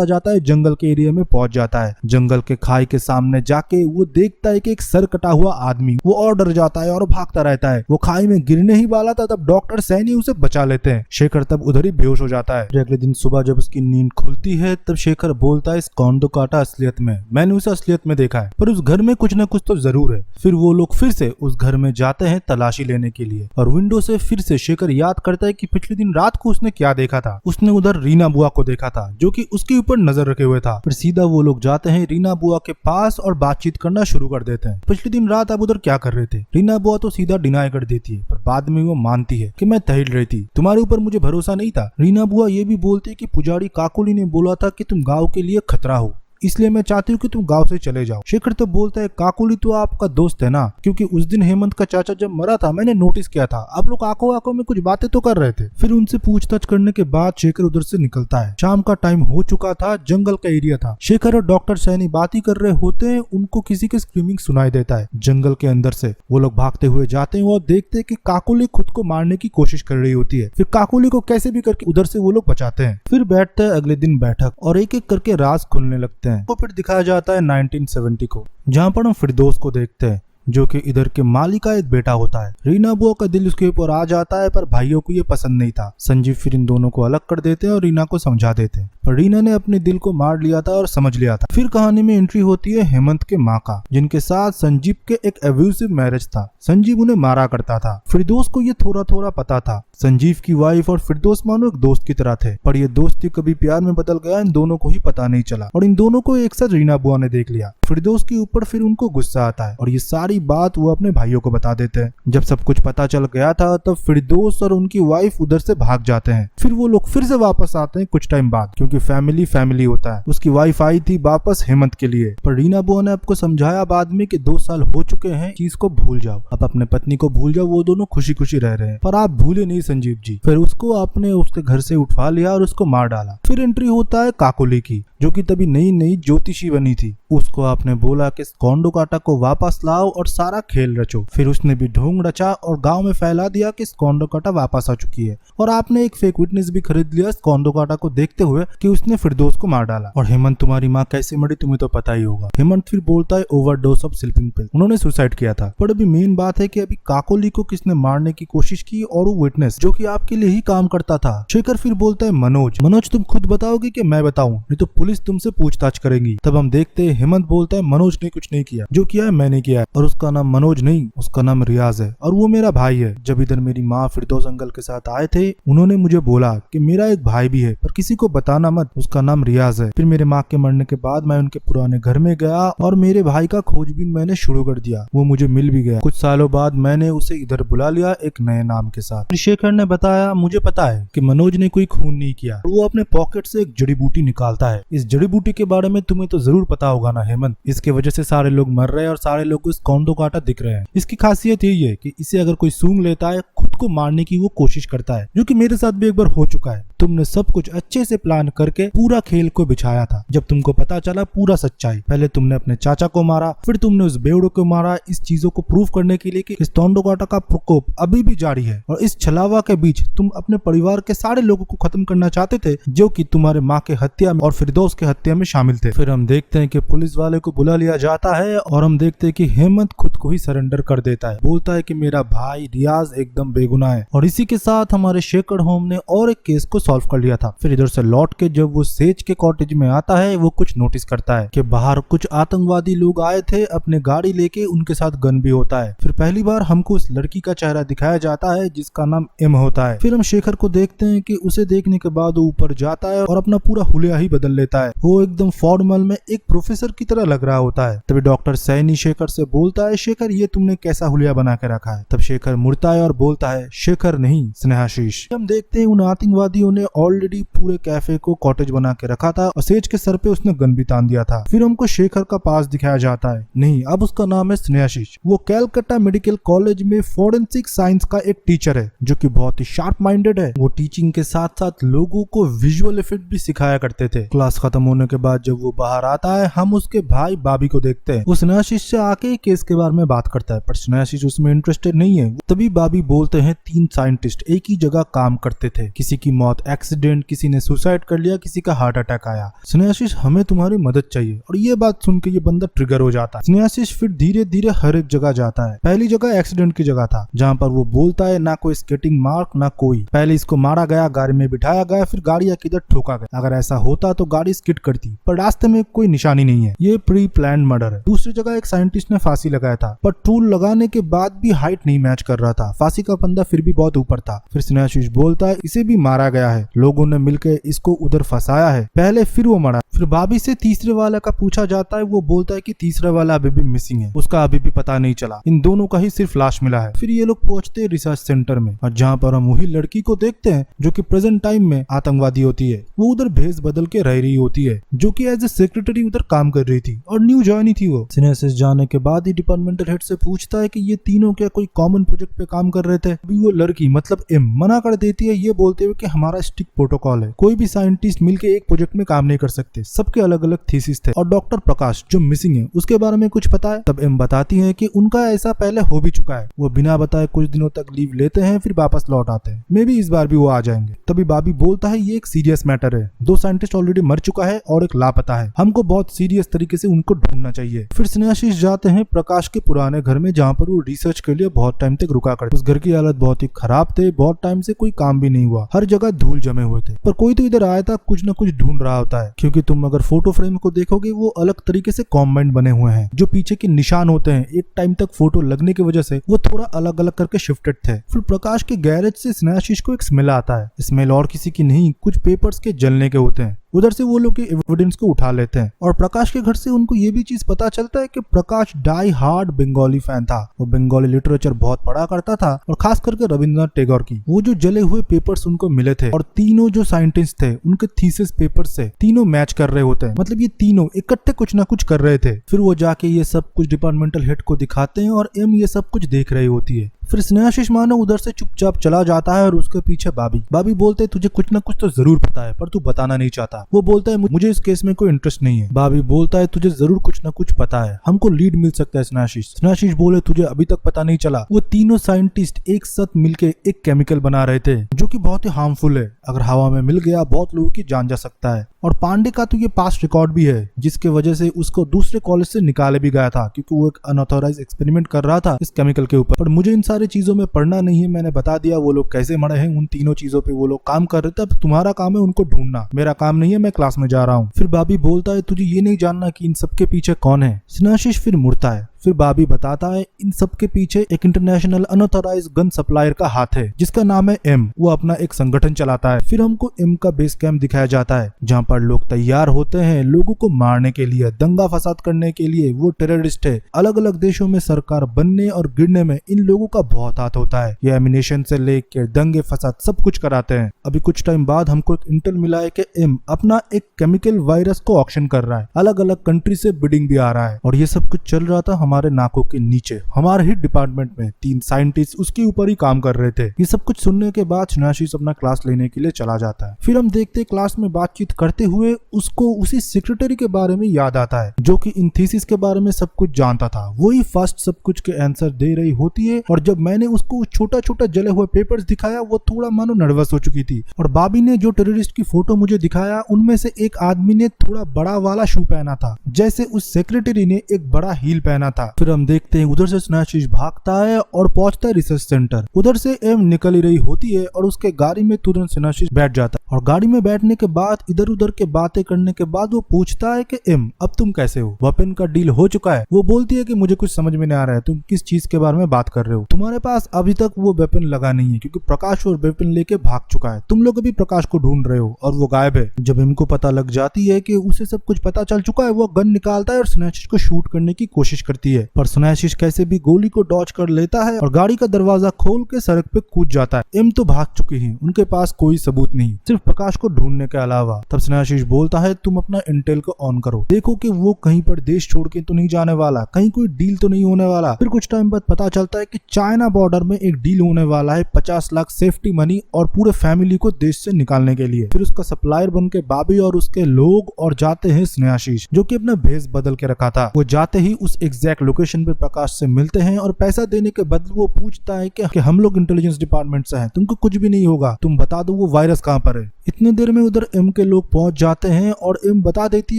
जाता है जंगल के एरिया में पहुंच जाता है। जंगल के खाई के सामने जाके वो देखता है कि एक सर कटा हुआ आदमी। वो और डर जाता है और भागता रहता है। वो खाई में गिरने ही वाला था तब डॉक्टर सैनी उसे बचा लेते हैं। शेखर तब उधर ही बेहोश हो जाता है। अगले दिन सुबह जब उसकी नींद खुलती है तब शेखर बोलता है इस कोंडोकाटा असलियत में, मैंने उसे असलियत में देखा है, पर उस घर में कुछ न कुछ तो जरूर है। फिर वो लोग फिर से उस घर में जाते हैं तलाशी लेने के लिए और विंडो से फिर से शेखर याद करता है कि पिछले दिन रात को उसने क्या देखा था। उसने उधर रीना बुआ को देखा था जो कि उसके ऊपर नजर रखे हुए था। फिर सीधा वो लोग जाते हैं रीना बुआ के पास और बातचीत करना शुरू कर देते हैं। पिछले दिन रात आप उधर क्या कर रहे थे? रीना बुआ तो सीधा डिनाई कर देती है, पर बाद में वो मानती है कि मैं टहल रही थी, तुम्हारे ऊपर मुझे भरोसा नहीं था। रीना बुआ ये भी बोलती है कि पुजारी काकोली ने बोला था कि तुम गाँव के लिए खतरा हो, इसलिए मैं चाहती हूँ कि तुम गांव से चले जाओ। शेखर तो बोलता है काकोली तो आपका दोस्त है ना, क्योंकि उस दिन हेमंत का चाचा जब मरा था मैंने नोटिस किया था, आप लोग आंखों आंखों में कुछ बातें तो कर रहे थे। फिर उनसे पूछताछ करने के बाद शेखर उधर से निकलता है। शाम का टाइम हो चुका था, जंगल का एरिया था। शेखर और डॉक्टर सैनी बात ही कर रहे होते हैं, उनको किसी के स्क्रीमिंग सुनाई देता है। जंगल के अंदर से वो लोग भागते हुए जाते हैं और देखते हैं कि काकोली खुद को मारने की कोशिश कर रही होती है। फिर काकोली को कैसे भी करके उधर से वो लोग बचाते हैं। फिर बैठते हैं अगले दिन बैठक और एक एक करके राज खुलने लगते हैं। वो फिर दिखाया जाता है 1970 को, जहाँ पर हम फिरदौस को देखते हैं जो कि इधर के माली का एक बेटा होता है। रीना बुआ का दिल उसके ऊपर आ जाता है पर भाइयों को ये पसंद नहीं था। संजीव फिर इन दोनों को अलग कर देते हैं और रीना को समझा देते हैं, पर रीना ने अपने दिल को मार लिया था और समझ लिया था। फिर कहानी में एंट्री होती है हेमंत के माँ का, जिनके साथ संजीव के एक एब्यूसिव मैरिज था। संजीव उन्हें मारा करता था। फिरदौस को ये थोड़ा थोड़ा पता था। संजीव की वाइफ और फिरदौस मानो एक दोस्त की तरह थे, पर ये दोस्ती कभी प्यार में बदल गया इन दोनों को ही पता नहीं चला और इन दोनों को एक साथ रीना बुआ ने देख लिया। फिरदौस के ऊपर फिर उनको गुस्सा आता है और ये सारी बात वो अपने भाइयों को बता देते हैं। जब सब कुछ पता चल गया था तब फिरदौस और उनकी वाइफ उधर से भाग जाते हैं। फिर वो लोग फिर से वापस आते हैं कुछ टाइम बाद, क्योंकि फैमिली होता है। उसकी वाइफ आई थी वापस हेमंत के लिए, पर रीना बुआ ने आपको समझाया बाद में कि 2 साल हो चुके हैं, चीज को भूल जाओ, आप अपने पत्नी को भूल जाओ, वो दोनों खुशी खुशी रह रहे हैं। पर आप भूले नहीं संजीव जी। फिर उसको आपने उसके घर से उठवा लिया और उसको मार डाला। फिर एंट्री होता है काकोली की, जो कि तभी नई ज्योतिषी बनी थी। उसको आपने बोला कि कोंडोकाटा को वापस लाओ और सारा खेल रचो। फिर उसने भी ढोंग रचा और गांव में फैला दिया कि कोंडोकाटा वापस आ चुकी है, और आपने एक फेक विटनेस भी खरीद लिया कोंडोकाटा को देखते हुए कि उसने फिरदौस को मार डाला। और हेमंत तुम्हारी माँ कैसे मरी तुम्हें तो पता ही होगा। हेमंत फिर बोलता है ओवरडोज ऑफ स्लीपिंग पिल, उन्होंने सुसाइड किया था। पर अभी मेन बात है कि अभी काकोली को किसने मारने की कोशिश की, और वो विटनेस जो कि आपके लिए ही काम करता था। शेखर फिर बोलता है मनोज तुम खुद बताओगे कि मैं बताऊं, नहीं तो पुलिस तुमसे पूछताछ करेंगी। तब हम देखते हैं हेमंत बोलता है मनोज ने कुछ नहीं किया, जो किया है मैंने किया है, और उसका नाम मनोज नहीं उसका नाम रियाज है और वो मेरा भाई है। जब इधर मेरी माँ फिरदौस अंकल के साथ आए थे उन्होंने मुझे बोला कि मेरा एक भाई भी है पर किसी को बताना मत, उसका नाम रियाज है। फिर मेरे माँ के मरने के बाद मैं उनके पुराने घर में गया और मेरे भाई का खोजबीन मैंने शुरू कर दिया। वो मुझे मिल भी गया। कुछ सालों बाद मैंने उसे इधर बुला लिया एक नए नाम के साथ। शेखर ने बताया मुझे पता है कि मनोज ने कोई खून नहीं किया। वो अपने पॉकेट से एक जड़ी बूटी निकालता है। इस जड़ी बूटी के बारे में तुम्हें तो जरूर पता होगा ना हेमंत, इसके वजह से सारे लोग मर रहे हैं और सारे लोग को इस कोंडोकाटा दिख रहे हैं। इसकी खासियत यही है कि इसे अगर कोई सूंघ लेता है खुद को मारने की वो कोशिश करता है, जो कि मेरे साथ भी एक बार हो चुका है। तुमने सब कुछ अच्छे से प्लान करके पूरा खेल को बिछाया था। जब तुमको पता चला पूरा सच्चाई, पहले तुमने अपने चाचा को मारा, फिर तुमने उस बेवड़े को मारा, इस चीजों को प्रूव करने के लिए कि इस कोंडोकाटा का प्रकोप अभी भी जारी है, और इस छलावा के बीच तुम अपने परिवार के सारे लोगों को खत्म करना चाहते थे जो कि तुम्हारे माँ के हत्या में और फिरदौस के हत्या में शामिल थे। फिर हम देखते हैं कि पुलिस वाले को बुला लिया जाता है और हम देखते हैं कि हेमंत खुद को ही सरेंडर कर देता है। बोलता है कि मेरा भाई रियाज एकदम बेगुनाह है, और इसी के साथ हमारे शेखर होम ने और एक केस को सॉल्व कर लिया था। फिर इधर से लौट के जब वो सेज के कॉटेज में आता है वो कुछ नोटिस करता है कि बाहर कुछ आतंकवादी लोग आए थे अपने गाड़ी लेके, उनके साथ गन भी होता है। फिर पहली बार हमको उस लड़की का चेहरा दिखाया जाता है जिसका नाम एम होता है। फिर हम शेखर को देखते हैं कि उसे देखने के बाद वो ऊपर जाता है और अपना पूरा हुलिया ही बदल लेता है। वो एकदम फॉर्मल में एक प्रोफेसर की तरह लग रहा होता है। तभी डॉक्टर सैनी शेखर से बोलता है शेखर ये तुमने कैसा हुलिया बना के रखा है। तब शेखर मुड़ता है और बोलता है शेखर नहीं स्नेहाशीष। हम देखते हैं उन आतंकवादियों ने ऑलरेडी पूरे कैफे को कॉटेज बना के रखा था और सेज के सर पे उसने गन भी तान दिया था। फिर हमको शेखर का पास दिखाया जाता है। नहीं, अब उसका नाम है स्नेहाशीष। वो कैलकाटा मेडिकल कॉलेज में फॉरेंसिक साइंस का एक टीचर है जो कि बहुत ही शार्प माइंडेड है। वो टीचिंग के साथ साथ लोगों को विजुअल इफेक्ट भी सिखाया करते थे। क्लास खत्म होने के बाद जब वो बाहर आता है, हम उसके भाई बाबी को देखते हैं। वो स्नेहाशीष से आके केस के बारे में बात करता है, पर स्नेहाशीष उसमें इंटरेस्टेड नहीं है। तभी बाबी बोलते हैं 3 साइंटिस्ट एक ही जगह काम करते थे, किसी की मौत एक्सीडेंट, किसी ने सुसाइड कर लिया, किसी का हार्ट अटैक आया। स्नेहाशीष, हमें तुम्हारी मदद चाहिए। और ये बात सुन के ये बंदा ट्रिगर हो जाता है। स्नेहाशीष फिर धीरे धीरे हर एक जगह जाता है। पहली जगह एक्सीडेंट की जगह था, जहाँ पर वो बोलता है ना कोई स्केटिंग मार्क ना कोई। पहले इसको मारा गया, गाड़ी में बिठाया गया, फिर गाड़ी किधर ठोका गया। अगर ऐसा होता तो गाड़ी स्किड करती, पर रास्ते में कोई निशानी नहीं है। ये प्री प्लान मर्डर है। दूसरी जगह एक साइंटिस्ट ने फांसी लगाया था, पर टूल लगाने के बाद भी हाइट नहीं मैच कर रहा था। फांसी का फंदा फिर भी बहुत ऊपर था। फिर स्नेहाशीष बोलता है इसे भी मारा गया है, लोगों ने मिलकर इसको उधर फंसाया है पहले, फिर वो मरा। फिर भाभी से तीसरे वाला का पूछा जाता है। वो बोलता है कि तीसरा वाला अभी भी मिसिंग है, उसका अभी भी पता नहीं चला, इन दोनों का ही सिर्फ लाश मिला है। फिर ये लोग पहुंचते हैं रिसर्च सेंटर में, और जहाँ पर हम वही लड़की को देखते हैं जो कि प्रेजेंट टाइम में आतंकवादी होती है। वो उधर भेस बदल के रह रही होती है, जो कि एज ए सेक्रेटरी उधर काम कर रही थी और न्यू ज्वाइन थी। वो स्नेहाशीष जाने के बाद ही डिपार्टमेंटल हेड से पूछता है कि ये तीनों क्या कोई कॉमन प्रोजेक्ट पे काम कर रहे थे। अभी वो लड़की मतलब एम मना कर देती है, ये बोलते हुए कि हमारा स्ट्रिक्ट प्रोटोकॉल है, कोई भी साइंटिस्ट मिलके एक प्रोजेक्ट में काम नहीं कर सकते, सबके अलग अलग थीसिस थे। और डॉक्टर प्रकाश जो मिसिंग है उसके बारे में कुछ पता है? तब एम बताती है कि उनका ऐसा पहले हो भी चुका है। वो बिना बताए कुछ दिनों तक लीव लेते हैं, फिर वापस लौट आते हैं। मे भी इस बार भी वो आ जाएंगे। तभी बाबी बोलता है ये एक सीरियस मैटर है, 2 साइंटिस्ट ऑलरेडी मर चुका है और एक लापता है, हमको बहुत सीरियस तरीके से उनको ढूंढना चाहिए। फिर स्नेहाशीष जाते हैं प्रकाश के पुराने घर में, जहाँ पर वो रिसर्च के लिए बहुत टाइम तक रुका करते। उस घर की हालत बहुत ही खराब थे, बहुत टाइम से कोई काम भी नहीं हुआ, हर जगह धूल जमे हुए थे। पर कोई तो इधर आया था, कुछ न कुछ ढूंढ रहा होता है, क्योंकि तुम अगर फोटो फ्रेम को देखोगे वो अलग तरीके से कॉम्बाइंड बने हुए हैं। जो पीछे के निशान होते हैं, एक टाइम तक फोटो लगने की वजह से वो थोड़ा अलग अलग करके शिफ्टेड थे। फिर प्रकाश के गैरेज से स्नेहाशीष को एक स्मेल आता है। स्मेल और किसी की नहीं, कुछ पेपर्स के जलने के होते हैं। उधर से वो लोग एविडेंस को उठा लेते हैं, और प्रकाश के घर से उनको ये भी चीज पता चलता है कि प्रकाश डाई हार्ड बंगाली फैन था। वो बंगाली लिटरेचर बहुत पढ़ा करता था, और खास करके रविंद्रनाथ टैगोर की। वो जो जले हुए पेपर्स उनको मिले थे, और तीनों जो साइंटिस्ट थे उनके थीसिस पेपर्स से तीनों मैच कर रहे होते हैं, मतलब ये तीनों इकट्ठे कुछ ना कुछ कर रहे थे। फिर वो जाके ये सब कुछ डिपार्टमेंटल हेड को दिखाते हैं, और एम ये सब कुछ देख रही होती है। फिर स्नेहाशीष मानो उधर से चुपचाप चला जाता है, और उसके पीछे बाबी बोलते तुझे कुछ ना कुछ तो जरूर पता है, पर तू बताना नहीं चाहता। वो बोलता है मुझे इस केस में कोई इंटरेस्ट नहीं है। बाबी बोलता है तुझे जरूर कुछ ना कुछ पता है, हमको लीड मिल सकता है। स्नेहाशीष बोले तुझे अभी तक पता नहीं चला, वो तीनों साइंटिस्ट एक साथ मिलके एक केमिकल बना रहे थे जो कि बहुत ही हार्मफुल है, अगर हवा में मिल गया बहुत लोगों की जान जा सकता है। और पांडे का तो ये पास्ट रिकॉर्ड भी है, जिसके वजह से उसको दूसरे कॉलेज से निकाले भी गया था, क्योंकि वो एक अनऑथोराइज एक्सपेरिमेंट कर रहा था इस केमिकल के ऊपर। पर मुझे इन सारी चीजों में पढ़ना नहीं है, मैंने बता दिया वो लोग कैसे मरे हैं, उन तीनों चीजों पे वो लोग काम कर रहे थे। अब तुम्हारा काम है उनको ढूंढना, मेरा काम नहीं है, मैं क्लास में जा रहा हूँ। फिर बाबी बोलता है तुझे ये नहीं जानना कि इन सबके पीछे कौन है। स्नेहाशीष फिर मुड़ता है। फिर बाबी बताता है इन सब के पीछे एक इंटरनेशनल अनऑथराइज गन सप्लायर का हाथ है, जिसका नाम है एम। वो अपना एक संगठन चलाता है। फिर हमको एम का बेस कैंप दिखाया जाता है, जहाँ पर लोग तैयार होते हैं लोगों को मारने के लिए, दंगा फसाद करने के लिए। वो टेररिस्ट है। अलग अलग देशों में सरकार बनने और गिरने में इन लोगों का बहुत हाथ होता है। ये एमिनेशन से लेकर दंगे फसाद सब कुछ कराते हैं। अभी कुछ टाइम बाद हमको एक इंटेल मिला है कि एम अपना एक केमिकल वायरस को ऑक्शन कर रहा है, अलग अलग कंट्री से बिडिंग भी आ रहा है। और ये सब कुछ चल रहा था हमारे नाकों के नीचे। हमारे ही डिपार्टमेंट में 3 साइंटिस्ट उसके ऊपर ही काम कर रहे थे। ये सब कुछ सुनने के बाद स्नेहाशीष अपना क्लास लेने के लिए चला जाता है। फिर हम देखते क्लास में बातचीत करते हुए उसको उसी सेक्रेटरी के बारे में याद आता है, जो कि इन थीसिस के बारे में सब कुछ जानता था। वही फर्स्ट सब कुछ के आंसर दे रही होती है। और जब मैंने उसको छोटा छोटा जले हुए पेपर्स दिखाया, वो थोड़ा मानो नर्वस हो चुकी थी। और बाबी ने जो टेररिस्ट की फोटो मुझे दिखाया, उनमें से एक आदमी ने थोड़ा बड़ा वाला शू पहना था, जैसे उस सेक्रेटरी ने एक बड़ा हील पहना था। फिर हम देखते हैं उधर से स्नेहाशीष भागता है और पहुंचता है रिसर्च सेंटर। उधर से एम निकल ही रही होती है, और उसके गाड़ी में तुरंत स्नेहाशीष बैठ जाता है। और गाड़ी में बैठने के बाद इधर उधर के बातें करने के बाद वो पूछता है कि एम अब तुम कैसे हो, वेपन का डील हो चुका है? वो बोलती है कि मुझे कुछ समझ में नहीं आ रहा है, तुम किस चीज के बारे में बात कर रहे हो? तुम्हारे पास अभी तक वो वेपन लगा नहीं है, क्योंकि प्रकाश और वेपन लेके भाग चुका है। तुम लोग अभी प्रकाश को ढूंढ रहे हो और वो गायब है। जब एम को पता लग जाती है कि उसे सब कुछ पता चल चुका है, वो गन निकालता है और स्नेहाशीष को शूट करने की कोशिश करती है। पर स्नेहाशीष कैसे भी गोली को डॉच कर लेता है और गाड़ी का दरवाजा खोल के सड़क पे कूद जाता है। एम तो भाग चुके हैं, उनके पास कोई सबूत नहीं, सिर्फ सिर्फ प्रकाश को ढूंढने के अलावा। तब स्नेहाशीष बोलता है तुम अपना इंटेल को ऑन करो, देखो कि वो कहीं पर देश छोड़ के तो नहीं जाने वाला, कहीं कोई डील तो नहीं होने वाला। फिर कुछ टाइम बाद पता चलता है कि चाइना बॉर्डर में एक डील होने वाला है 50 लाख सेफ्टी मनी और पूरे फैमिली को देश से निकालने के लिए। फिर उसका सप्लायर बन के बाबी और उसके लोग और जाते हैं स्नेहाशीष, जो कि अपना भेष बदल के रखा था। वो जाते ही उस एग्जैक्ट लोकेशन पे प्रकाश से मिलते हैं और पैसा देने के बदले वो पूछता है कि हम लोग इंटेलिजेंस डिपार्टमेंट से हैं, तुमको कुछ भी नहीं होगा, तुम बता दो वो वायरस कहाँ पर है। इतने देर में उधर एम के लोग पहुंच जाते हैं और एम बता देती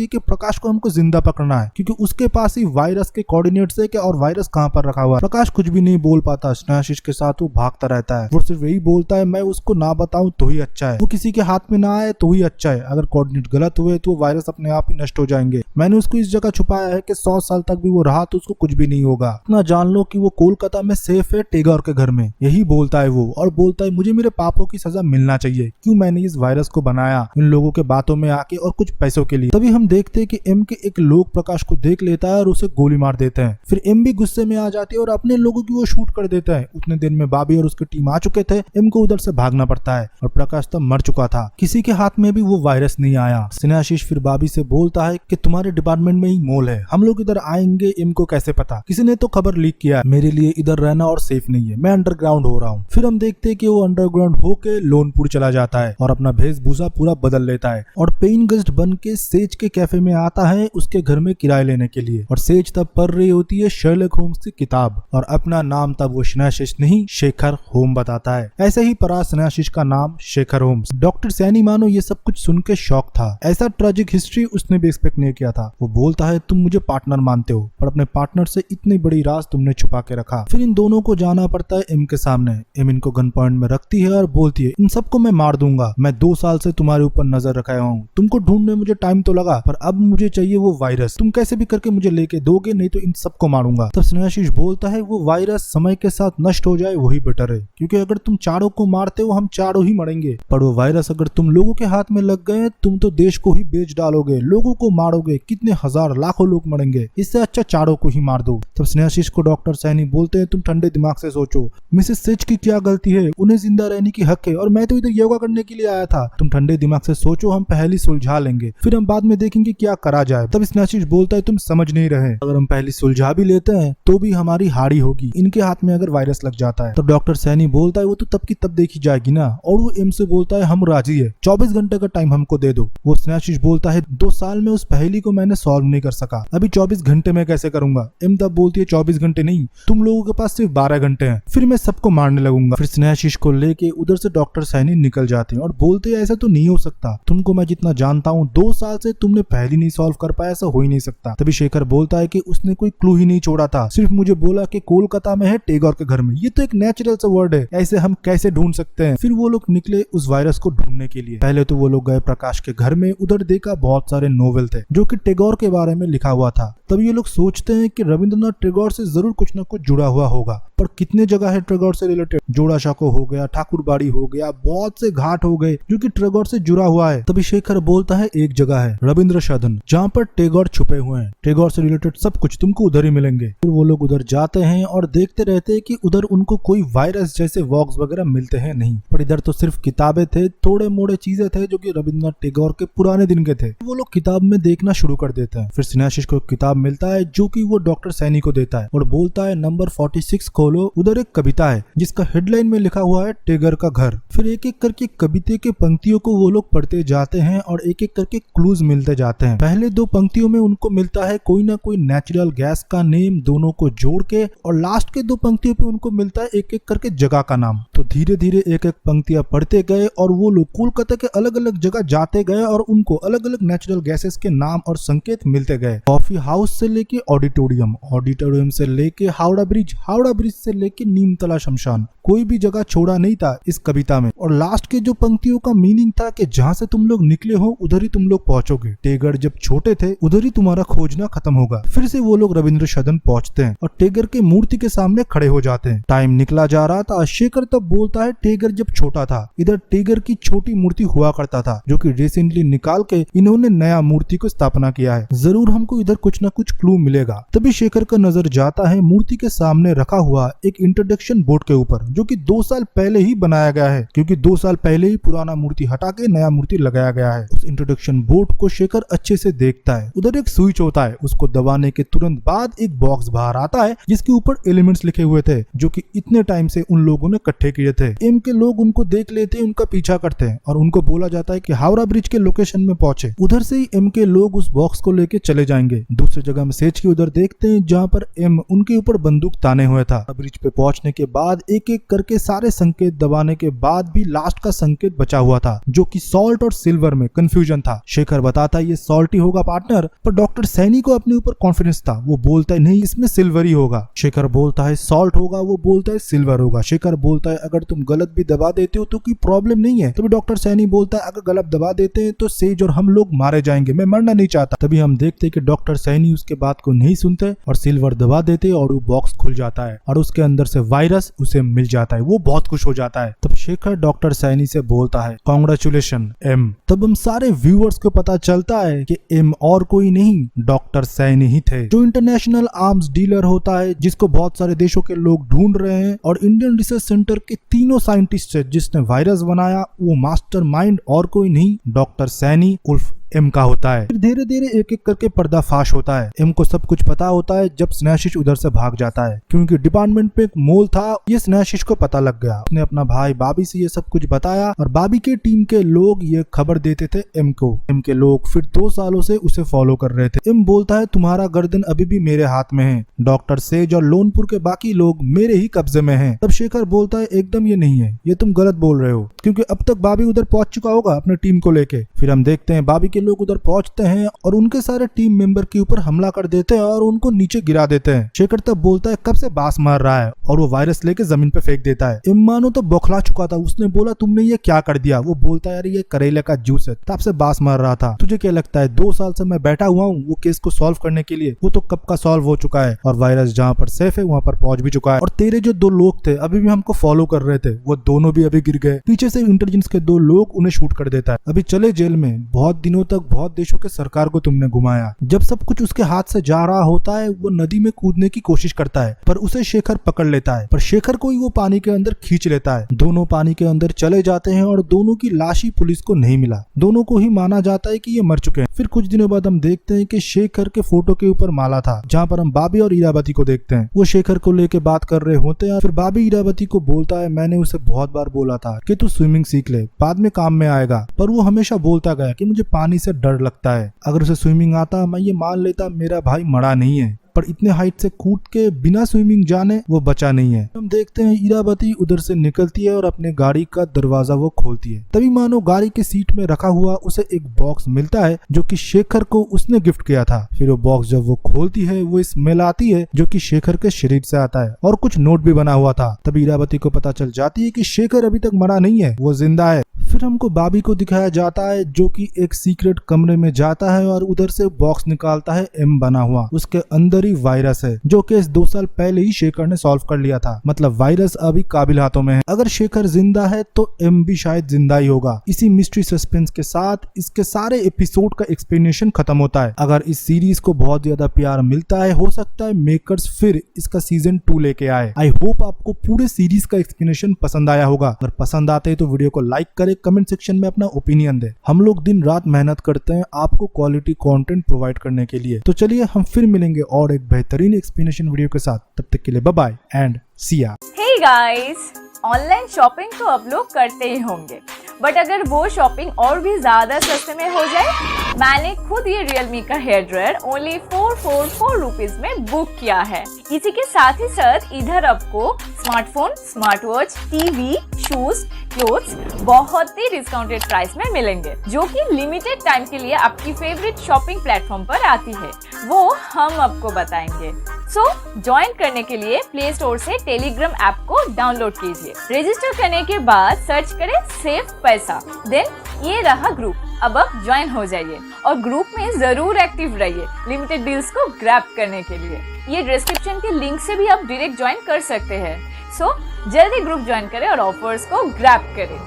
है कि प्रकाश को हमको जिंदा पकड़ना है, क्योंकि उसके पास ही वायरस के कोऑर्डिनेट्स है और वायरस कहाँ पर रखा हुआ है। प्रकाश कुछ भी नहीं बोल पाता, स्नेहाशीष के साथ वो भागता रहता है। वो सिर्फ यही बोलता है मैं उसको ना बताऊं तो ही अच्छा है, वो किसी के हाथ में ना आए तो ही अच्छा है, अगर कोऑर्डिनेट गलत हुए तो वायरस अपने आप ही नष्ट हो जाएंगे। मैंने उसको इस जगह छुपाया है कि 100 साल तक भी वो रहा तो उसको कुछ भी नहीं होगा। इतना जान लो कि वो कोलकाता में सेफ है टेगोर के घर में, यही बोलता है वो। और बोलता है मुझे मेरे पापों की सजा मिलना चाहिए, क्यों मैंने इस वायरस को बनाया इन लोगों के बातों में आके और कुछ पैसों के लिए। तभी हम देखते हैं कि एम के एक लोग प्रकाश को देख लेता है और उसे गोली मार देते हैं। फिर एम भी गुस्से में आ जाती है और अपने लोगों की वो शूट कर देता है। उतने दिन में बाबी और उसकी टीम आ चुके थे, एम को उधर से भागना पड़ता है और प्रकाश तब मर चुका था, किसी के हाथ में भी वो वायरस नहीं आया। स्नेहाशीष फिर बाबी से बोलता है कि तुम्हारे डिपार्टमेंट में ही मोल है, हम लोग इधर आएंगे, एम को कैसे पता, किसी ने तो खबर लीक किया, मेरे लिए इधर रहना और सेफ नहीं है, मैं अंडरग्राउंड हो रहा हूँ। फिर हम देखते हैं कि वो अंडरग्राउंड होके लोनपुर चला जाता है और अपना वेशभूषा पूरा बदल लेता है और पेइंग गेस्ट बन के सेज के कैफे में आता है उसके घर में किराए लेने के लिए। और सेज तब पढ़ रही होती है शर्लक होम्स की किताब और अपना नाम तब वो स्नेहाशीष नहीं शेखर होम बताता है। ऐसे ही पड़ा स्नेहाशीष का नाम शेखर होम्स। डॉक्टर सैनी मानो ये सब कुछ सुन के शॉक था, ऐसा ट्रेजिक हिस्ट्री उसने भी एक्सपेक्ट नहीं किया था। वो बोलता है तुम मुझे पार्टनर मानते हो पर अपने पार्टनर से इतनी बड़ी राज तुमने छुपा के रखा। फिर इन दोनों को जाना पड़ता है एम के सामने। एम इनको गन पॉइंट में रखती है और बोलती है इन सबको मैं मार दूंगा, मैं 2 साल से तुम्हारे ऊपर नजर रखाया हूँ, तुमको ढूंढने मुझे टाइम तो लगा पर अब मुझे चाहिए वो वायरस, तुम कैसे भी करके मुझे लेके दोगे नहीं तो इन सबको मारूंगा। तब स्नेहाशीष बोलता है वो वायरस समय के साथ नष्ट हो जाए वही बेटर है, क्योंकि अगर तुम चारों को मारते हो हम चारों ही मरेंगे, पर वो वायरस अगर तुम लोगों के हाथ में लग गए तुम तो देश को ही बेच डालोगे, लोगों को मारोगे, कितने हजार लाखों लोग मरेंगे, इससे अच्छा चारों को ही मार दो। तब स्नेहाशीष को डॉक्टर सैनी बोलते हैं तुम ठंडे दिमाग से सोचो, मिसेस सेज की क्या गलती है, उन्हें जिंदा रहने की हक है और मैं तो इधर योगा करने के लिए आया था, तुम ठंडे दिमाग से सोचो, हम पहले सुलझा लेंगे, फिर हम बाद में देखेंगे क्या करा जाए। तब स्नेहाशीष बोलता है तुम समझ नहीं रहे, अगर हम पहले सुलझा भी लेते हैं तो भी हमारी हारी होगी, इनके हाथ में अगर वायरस लग जाता है। तो डॉक्टर सैनी बोलता है वो तो तब की तब देखी जाएगी ना, और वो एम से बोलता है हम राजी है, 24 घंटे का टाइम हमको दे दो। वो स्नेहाशीष बोलता है 2 साल में उस पहेली को मैंने सॉल्व नहीं कर सका, अभी 24 घंटे में कैसे करूंगा। एम तब बोलती है 24 घंटे नहीं, तुम लोगों के पास सिर्फ 12 घंटे हैं, फिर मैं सबको मारने लगूंगा। फिर स्नेहाशीष को लेके उधर से डॉक्टर सैनी निकल जाते हैं और बोलते हैं ऐसा तो नहीं हो सकता, तुमको मैं जितना जानता हूँ 2 साल से तुमने पहली नहीं सॉल्व कर पाया, ऐसा हो ही नहीं सकता। तभी शेखर बोलता है कि उसने कोई क्लू ही नहीं छोड़ा था, सिर्फ मुझे बोला कि कोलकाता में है टेगोर के घर में, ये तो एक नेचुरल सा वर्ड है, ऐसे हम कैसे ढूंढ सकते हैं। फिर वो लोग निकले उस वायरस को ढूंढने के लिए। पहले तो वो लोग गए प्रकाश के घर में, उधर देखा बहुत सारे नोवेल थे जो कि टेगोर के बारे में लिखा हुआ था। तब ये लोग सोचते हैं कि रविंद्रनाथ टैगोर से जरूर कुछ न कुछ जुड़ा हुआ होगा, पर कितने जगह है टैगोर से रिलेटेड, जोड़ासांको हो गया, ठाकुरबाड़ी हो गया, बहुत से घाट हो गए जो कि टैगोर से जुड़ा हुआ है। तभी शेखर बोलता है एक जगह है रविंद्र सदन जहाँ पर टैगोर छुपे हुए हैं, टैगोर से रिलेटेड सब कुछ तुमको उधर ही मिलेंगे। फिर वो लोग उधर जाते हैं और देखते रहते हैं कि उधर उनको कोई वायरस जैसे वॉक्स वगैरह मिलते हैं नहीं, पर इधर तो सिर्फ किताबें थे, थोड़े मोड़े चीजें थे जो कि रविंद्रनाथ टैगोर के पुराने दिन के थे। वो लोग किताब में देखना शुरू कर देते हैं। फिर स्नेहाशीष को किताब मिलता है जो कि वो डॉक्टर सैनी को देता है और बोलता है नंबर 46 खोलो, उधर एक कविता है जिसका हेडलाइन में लिखा हुआ है टैगोर का घर। फिर एक एक करके कविता के पंक्तियों को वो लोग पढ़ते जाते हैं और एक एक करके क्लूज मिलते जाते हैं। पहले 2 पंक्तियों में उनको मिलता है कोई ना कोई नेचुरल गैस का नेम दोनों को जोड़ के, और लास्ट के 2 पंक्तियों पे उनको मिलता है एक एक करके जगह का नाम। तो धीरे धीरे एक एक पंक्तियां पढ़ते गए और वो लोग कोलकाता के अलग अलग जगह जाते गए और उनको अलग अलग नेचुरल गैसेस के नाम और संकेत मिलते गए। कॉफी हाउस से लेके ऑडिटोरियम, ऑडिटोरियम से लेके हावड़ा ब्रिज, हावड़ा ब्रिज से लेके नीमतला शमशान, कोई भी जगह छोड़ा नहीं था इस कविता में। और लास्ट के जो पंक्तियों का मीनिंग था कि जहाँ से तुम लोग निकले हो उधर ही तुम लोग पहुंचोगे, टैगोर जब छोटे थे उधर ही तुम्हारा खोजना खत्म होगा। फिर से वो लोग रविंद्र सदन पहुंचते हैं और टैगोर के मूर्ति के सामने खड़े हो जाते हैं। टाइम निकला जा रहा था। शेखर तब बोलता है टैगोर जब छोटा था इधर टैगोर की छोटी मूर्ति हुआ करता था जो कि रिसेंटली निकाल के इन्होंने नया मूर्ति को स्थापना किया है, जरूर हमको इधर कुछ न कुछ क्लू मिलेगा। तभी शेखर का नजर जाता है मूर्ति के सामने रखा हुआ एक इंट्रोडक्शन बोर्ड के ऊपर जो कि 2 साल पहले ही बनाया गया है, क्योंकि 2 साल पहले ही पुराना मूर्ति मूर्ति हटा के नया मूर्ति लगाया गया है। उस इंट्रोडक्शन बोर्ड को शेखर अच्छे से देखता है। उधर एक स्विच होता है, उसको दबाने के तुरंत बाद एक बॉक्स बाहर आता है जिसके ऊपर एलिमेंट्स लिखे हुए थे जो कि इतने टाइम से उन लोगों ने इकट्ठे किए थे। एम के लोग उनको देख लेते हैं, उनका पीछा करते हैं और उनको बोला जाता है कि हावड़ा ब्रिज के लोकेशन में पहुंचे। उधर से ही एम के लोग उस बॉक्स को लेके चले जाएंगे। दूसरी जगह में सेज के उधर देखते हैं जहाँ पर एम उनके ऊपर बंदूक ताने हुए था। ब्रिज पे पहुंचने के बाद एक एक करके सारे संकेत दबाने के बाद भी लास्ट का संकेत बचा हुआ था जो कि सॉल्ट और सिल्वर में कंफ्यूजन था। शेखर बताता है ये सॉल्ट ही होगा पार्टनर, पर डॉक्टर सैनी को अपने ऊपर कॉन्फिडेंस था। वो बोलता है नहीं, इसमें सिल्वर ही होगा। शेखर बोलता है सॉल्ट होगा, वो बोलता है सिल्वर होगा। शेखर बोलता है अगर तुम गलत भी दबा देते हो तो कोई प्रॉब्लम नहीं है। तभी डॉक्टर सैनी बोलता है अगर गलत दबा देते हैं तो सेज और हम लोग मारे जाएंगे, मैं मरना नहीं चाहता। तभी हम देखते हैं कि डॉक्टर सैनी उसके बात को नहीं सुनते और सिल्वर दबा देते और वो बॉक्स खुल जाता है और उसके अंदर से वायरस उसे मिल जाता है। वो बहुत खुश हो जाता है। तब शेखर डॉक्टर सैनी से बोलता है कांग्रेचुलेशन एम। तब हम सारे व्यूअर्स को पता चलता है कि एम और कोई नहीं डॉक्टर सैनी ही थे, जो इंटरनेशनल आर्म्स डीलर होता है जिसको बहुत सारे देशों के लोग ढूंढ रहे हैं। और इंडियन रिसर्च सेंटर के तीनों साइंटिस्ट है जिसने वायरस बनाया, वो मास्टरमाइंड और कोई नहीं डॉक्टर सैनी उर्फ एम का होता है। फिर धीरे धीरे एक एक करके पर्दाफाश होता है। एम को सब कुछ पता होता है जब स्नेहाशीष उधर से भाग जाता है क्योंकि डिपार्टमेंट पे एक मोल था, ये स्नेहाशीष को पता लग गया। उसने अपना भाई बाबी से ये सब कुछ बताया और बाबी के टीम के लोग ये खबर देते थे एम को। एम के लोग फिर 2 सालों से उसे फॉलो कर रहे थे। एम बोलता है तुम्हारा गर्दन अभी भी मेरे हाथ में है, डॉक्टर सेज और लोनपुर के बाकी लोग मेरे ही कब्जे में हैं। तब शेखर बोलता है एकदम ये नहीं है, ये तुम गलत बोल रहे हो क्योंकि अब तक बाबी उधर पहुंच चुका होगा अपने टीम को लेके। फिर हम देखते हैं बाबी के लोग उधर पहुंचते हैं और उनके सारे टीम मेंबर के ऊपर हमला कर देते हैं और उनको नीचे गिरा देते हैं। शेखर तब बोलता है कब से बास मार रहा है और वो वायरस लेके जमीन पे फेंक देता है। इमानो तो बौखला चुका था, उसने बोला तुमने ये क्या कर दिया। वो बोलता है यार ये करेले का जूस है, तब से बास मार रहा था। तुझे क्या लगता है 2 साल से मैं बैठा हुआ हूँ वो केस को सॉल्व करने के लिए, वो तो कब का सॉल्व हो चुका है और वायरस जहाँ पर सेफ है वहाँ पर पहुंच भी चुका है। और तेरे जो 2 लोग थे अभी भी हमको फॉलो कर रहे थे, वो दोनों भी अभी गिर गए। पीछे से इंटेलिजेंस के 2 लोग उन्हें शूट कर देता है। अभी चले जेल में, बहुत दिनों तक बहुत देशों के सरकार को तुमने घुमाया। जब सब कुछ उसके हाथ से जा रहा होता है वो नदी में कूदने की कोशिश करता है पर उसे शेखर पकड़ लेता है, पर शेखर को ही वो पानी के अंदर खींच लेता है। दोनों पानी के अंदर चले जाते हैं और दोनों की लाश ही पुलिस को नहीं मिला, दोनों को ही माना जाता है कि ये मर चुके हैं। फिर कुछ दिनों बाद हम देखते हैं कि शेखर के फोटो के ऊपर माला था जहाँ पर हम बाबी और इरावती को देखते हैं। वो शेखर को लेके बात कर रहे होते हैं। फिर बाबी इरावती को बोलता है मैंने उसे बहुत बार बोला था कि तू स्विमिंग सीख ले, बाद में काम में आएगा, पर वो हमेशा बोलता गया कि मुझे पानी से डर लगता है। अगर उसे स्विमिंग आता मैं ये मान लेता मेरा भाई मरा नहीं है, पर इतने हाइट से कूद के बिना स्विमिंग जाने वो बचा नहीं है। हम देखते हैं इरावती उधर से निकलती है और अपने गाड़ी का दरवाजा वो खोलती है। तभी मानो गाड़ी की सीट में रखा हुआ उसे एक बॉक्स मिलता है जो कि शेखर को उसने गिफ्ट किया था। फिर वो बॉक्स जब वो खोलती है वो स्मेल आती है जो कि शेखर के शरीर से आता है और कुछ नोट भी बना हुआ था। तभी इरावती को पता चल जाती है कि शेखर अभी तक मरा नहीं है, वो जिंदा है। फिर हमको बाबी को दिखाया जाता है जो कि एक सीक्रेट कमरे में जाता है और उधर से बॉक्स निकालता है एम बना हुआ। उसके अंदर ही वायरस है जो केस 2 साल पहले ही शेखर ने सॉल्व कर लिया था। मतलब वायरस अभी काबिल हाथों में है। अगर शेखर जिंदा है तो एम भी शायद जिंदा ही होगा। इसी मिस्ट्री सस्पेंस के साथ इसके सारे एपिसोड का एक्सप्लेनेशन खत्म होता है। अगर इस सीरीज को बहुत ज्यादा प्यार मिलता है हो सकता है मेकर्स फिर इसका सीजन 2 लेके आए। आई होप आपको पूरे सीरीज का एक्सप्लेनेशन पसंद आया होगा। अगर पसंद आते है तो वीडियो को लाइक करे, कमेंट सेक्शन में अपना ओपिनियन दे। हम लोग दिन रात मेहनत करते हैं आपको क्वालिटी कंटेंट प्रोवाइड करने के लिए। तो चलिए हम फिर मिलेंगे और एक बेहतरीन एक्सप्लेनेशन वीडियो के साथ। तब तक के लिए बाय बाय एंड सी या। हे गाइस, ऑनलाइन शॉपिंग तो अब लोग करते ही होंगे, बट अगर वो शॉपिंग और भी ज्यादा सस्ते में हो जाए। मैंने खुद ये Realme का हेयर ड्रायर ओनली 444 रुपीज में बुक किया है। इसी के साथ ही साथ इधर आपको smartphone, smart watch, TV, shoes, clothes बहुत ही डिस्काउंटेड प्राइस में मिलेंगे, जो कि लिमिटेड टाइम के लिए आपकी फेवरेट शॉपिंग प्लेटफॉर्म पर आती है। वो हम आपको बताएंगे। सो ज्वाइन करने के लिए प्ले स्टोर से टेलीग्राम ऐप को डाउनलोड कीजिए। रजिस्टर करने के बाद सर्च करें सेव पैसा, देन ये रहा ग्रुप। अब आप ज्वाइन हो जाइए और ग्रुप में जरूर एक्टिव रहिए लिमिटेड डील्स को ग्रैब करने के लिए। ये डिस्क्रिप्शन के लिंक से भी आप डायरेक्ट ज्वाइन कर सकते हैं। सो जल्दी ग्रुप ज्वाइन करें और ऑफर्स को ग्रैब करें।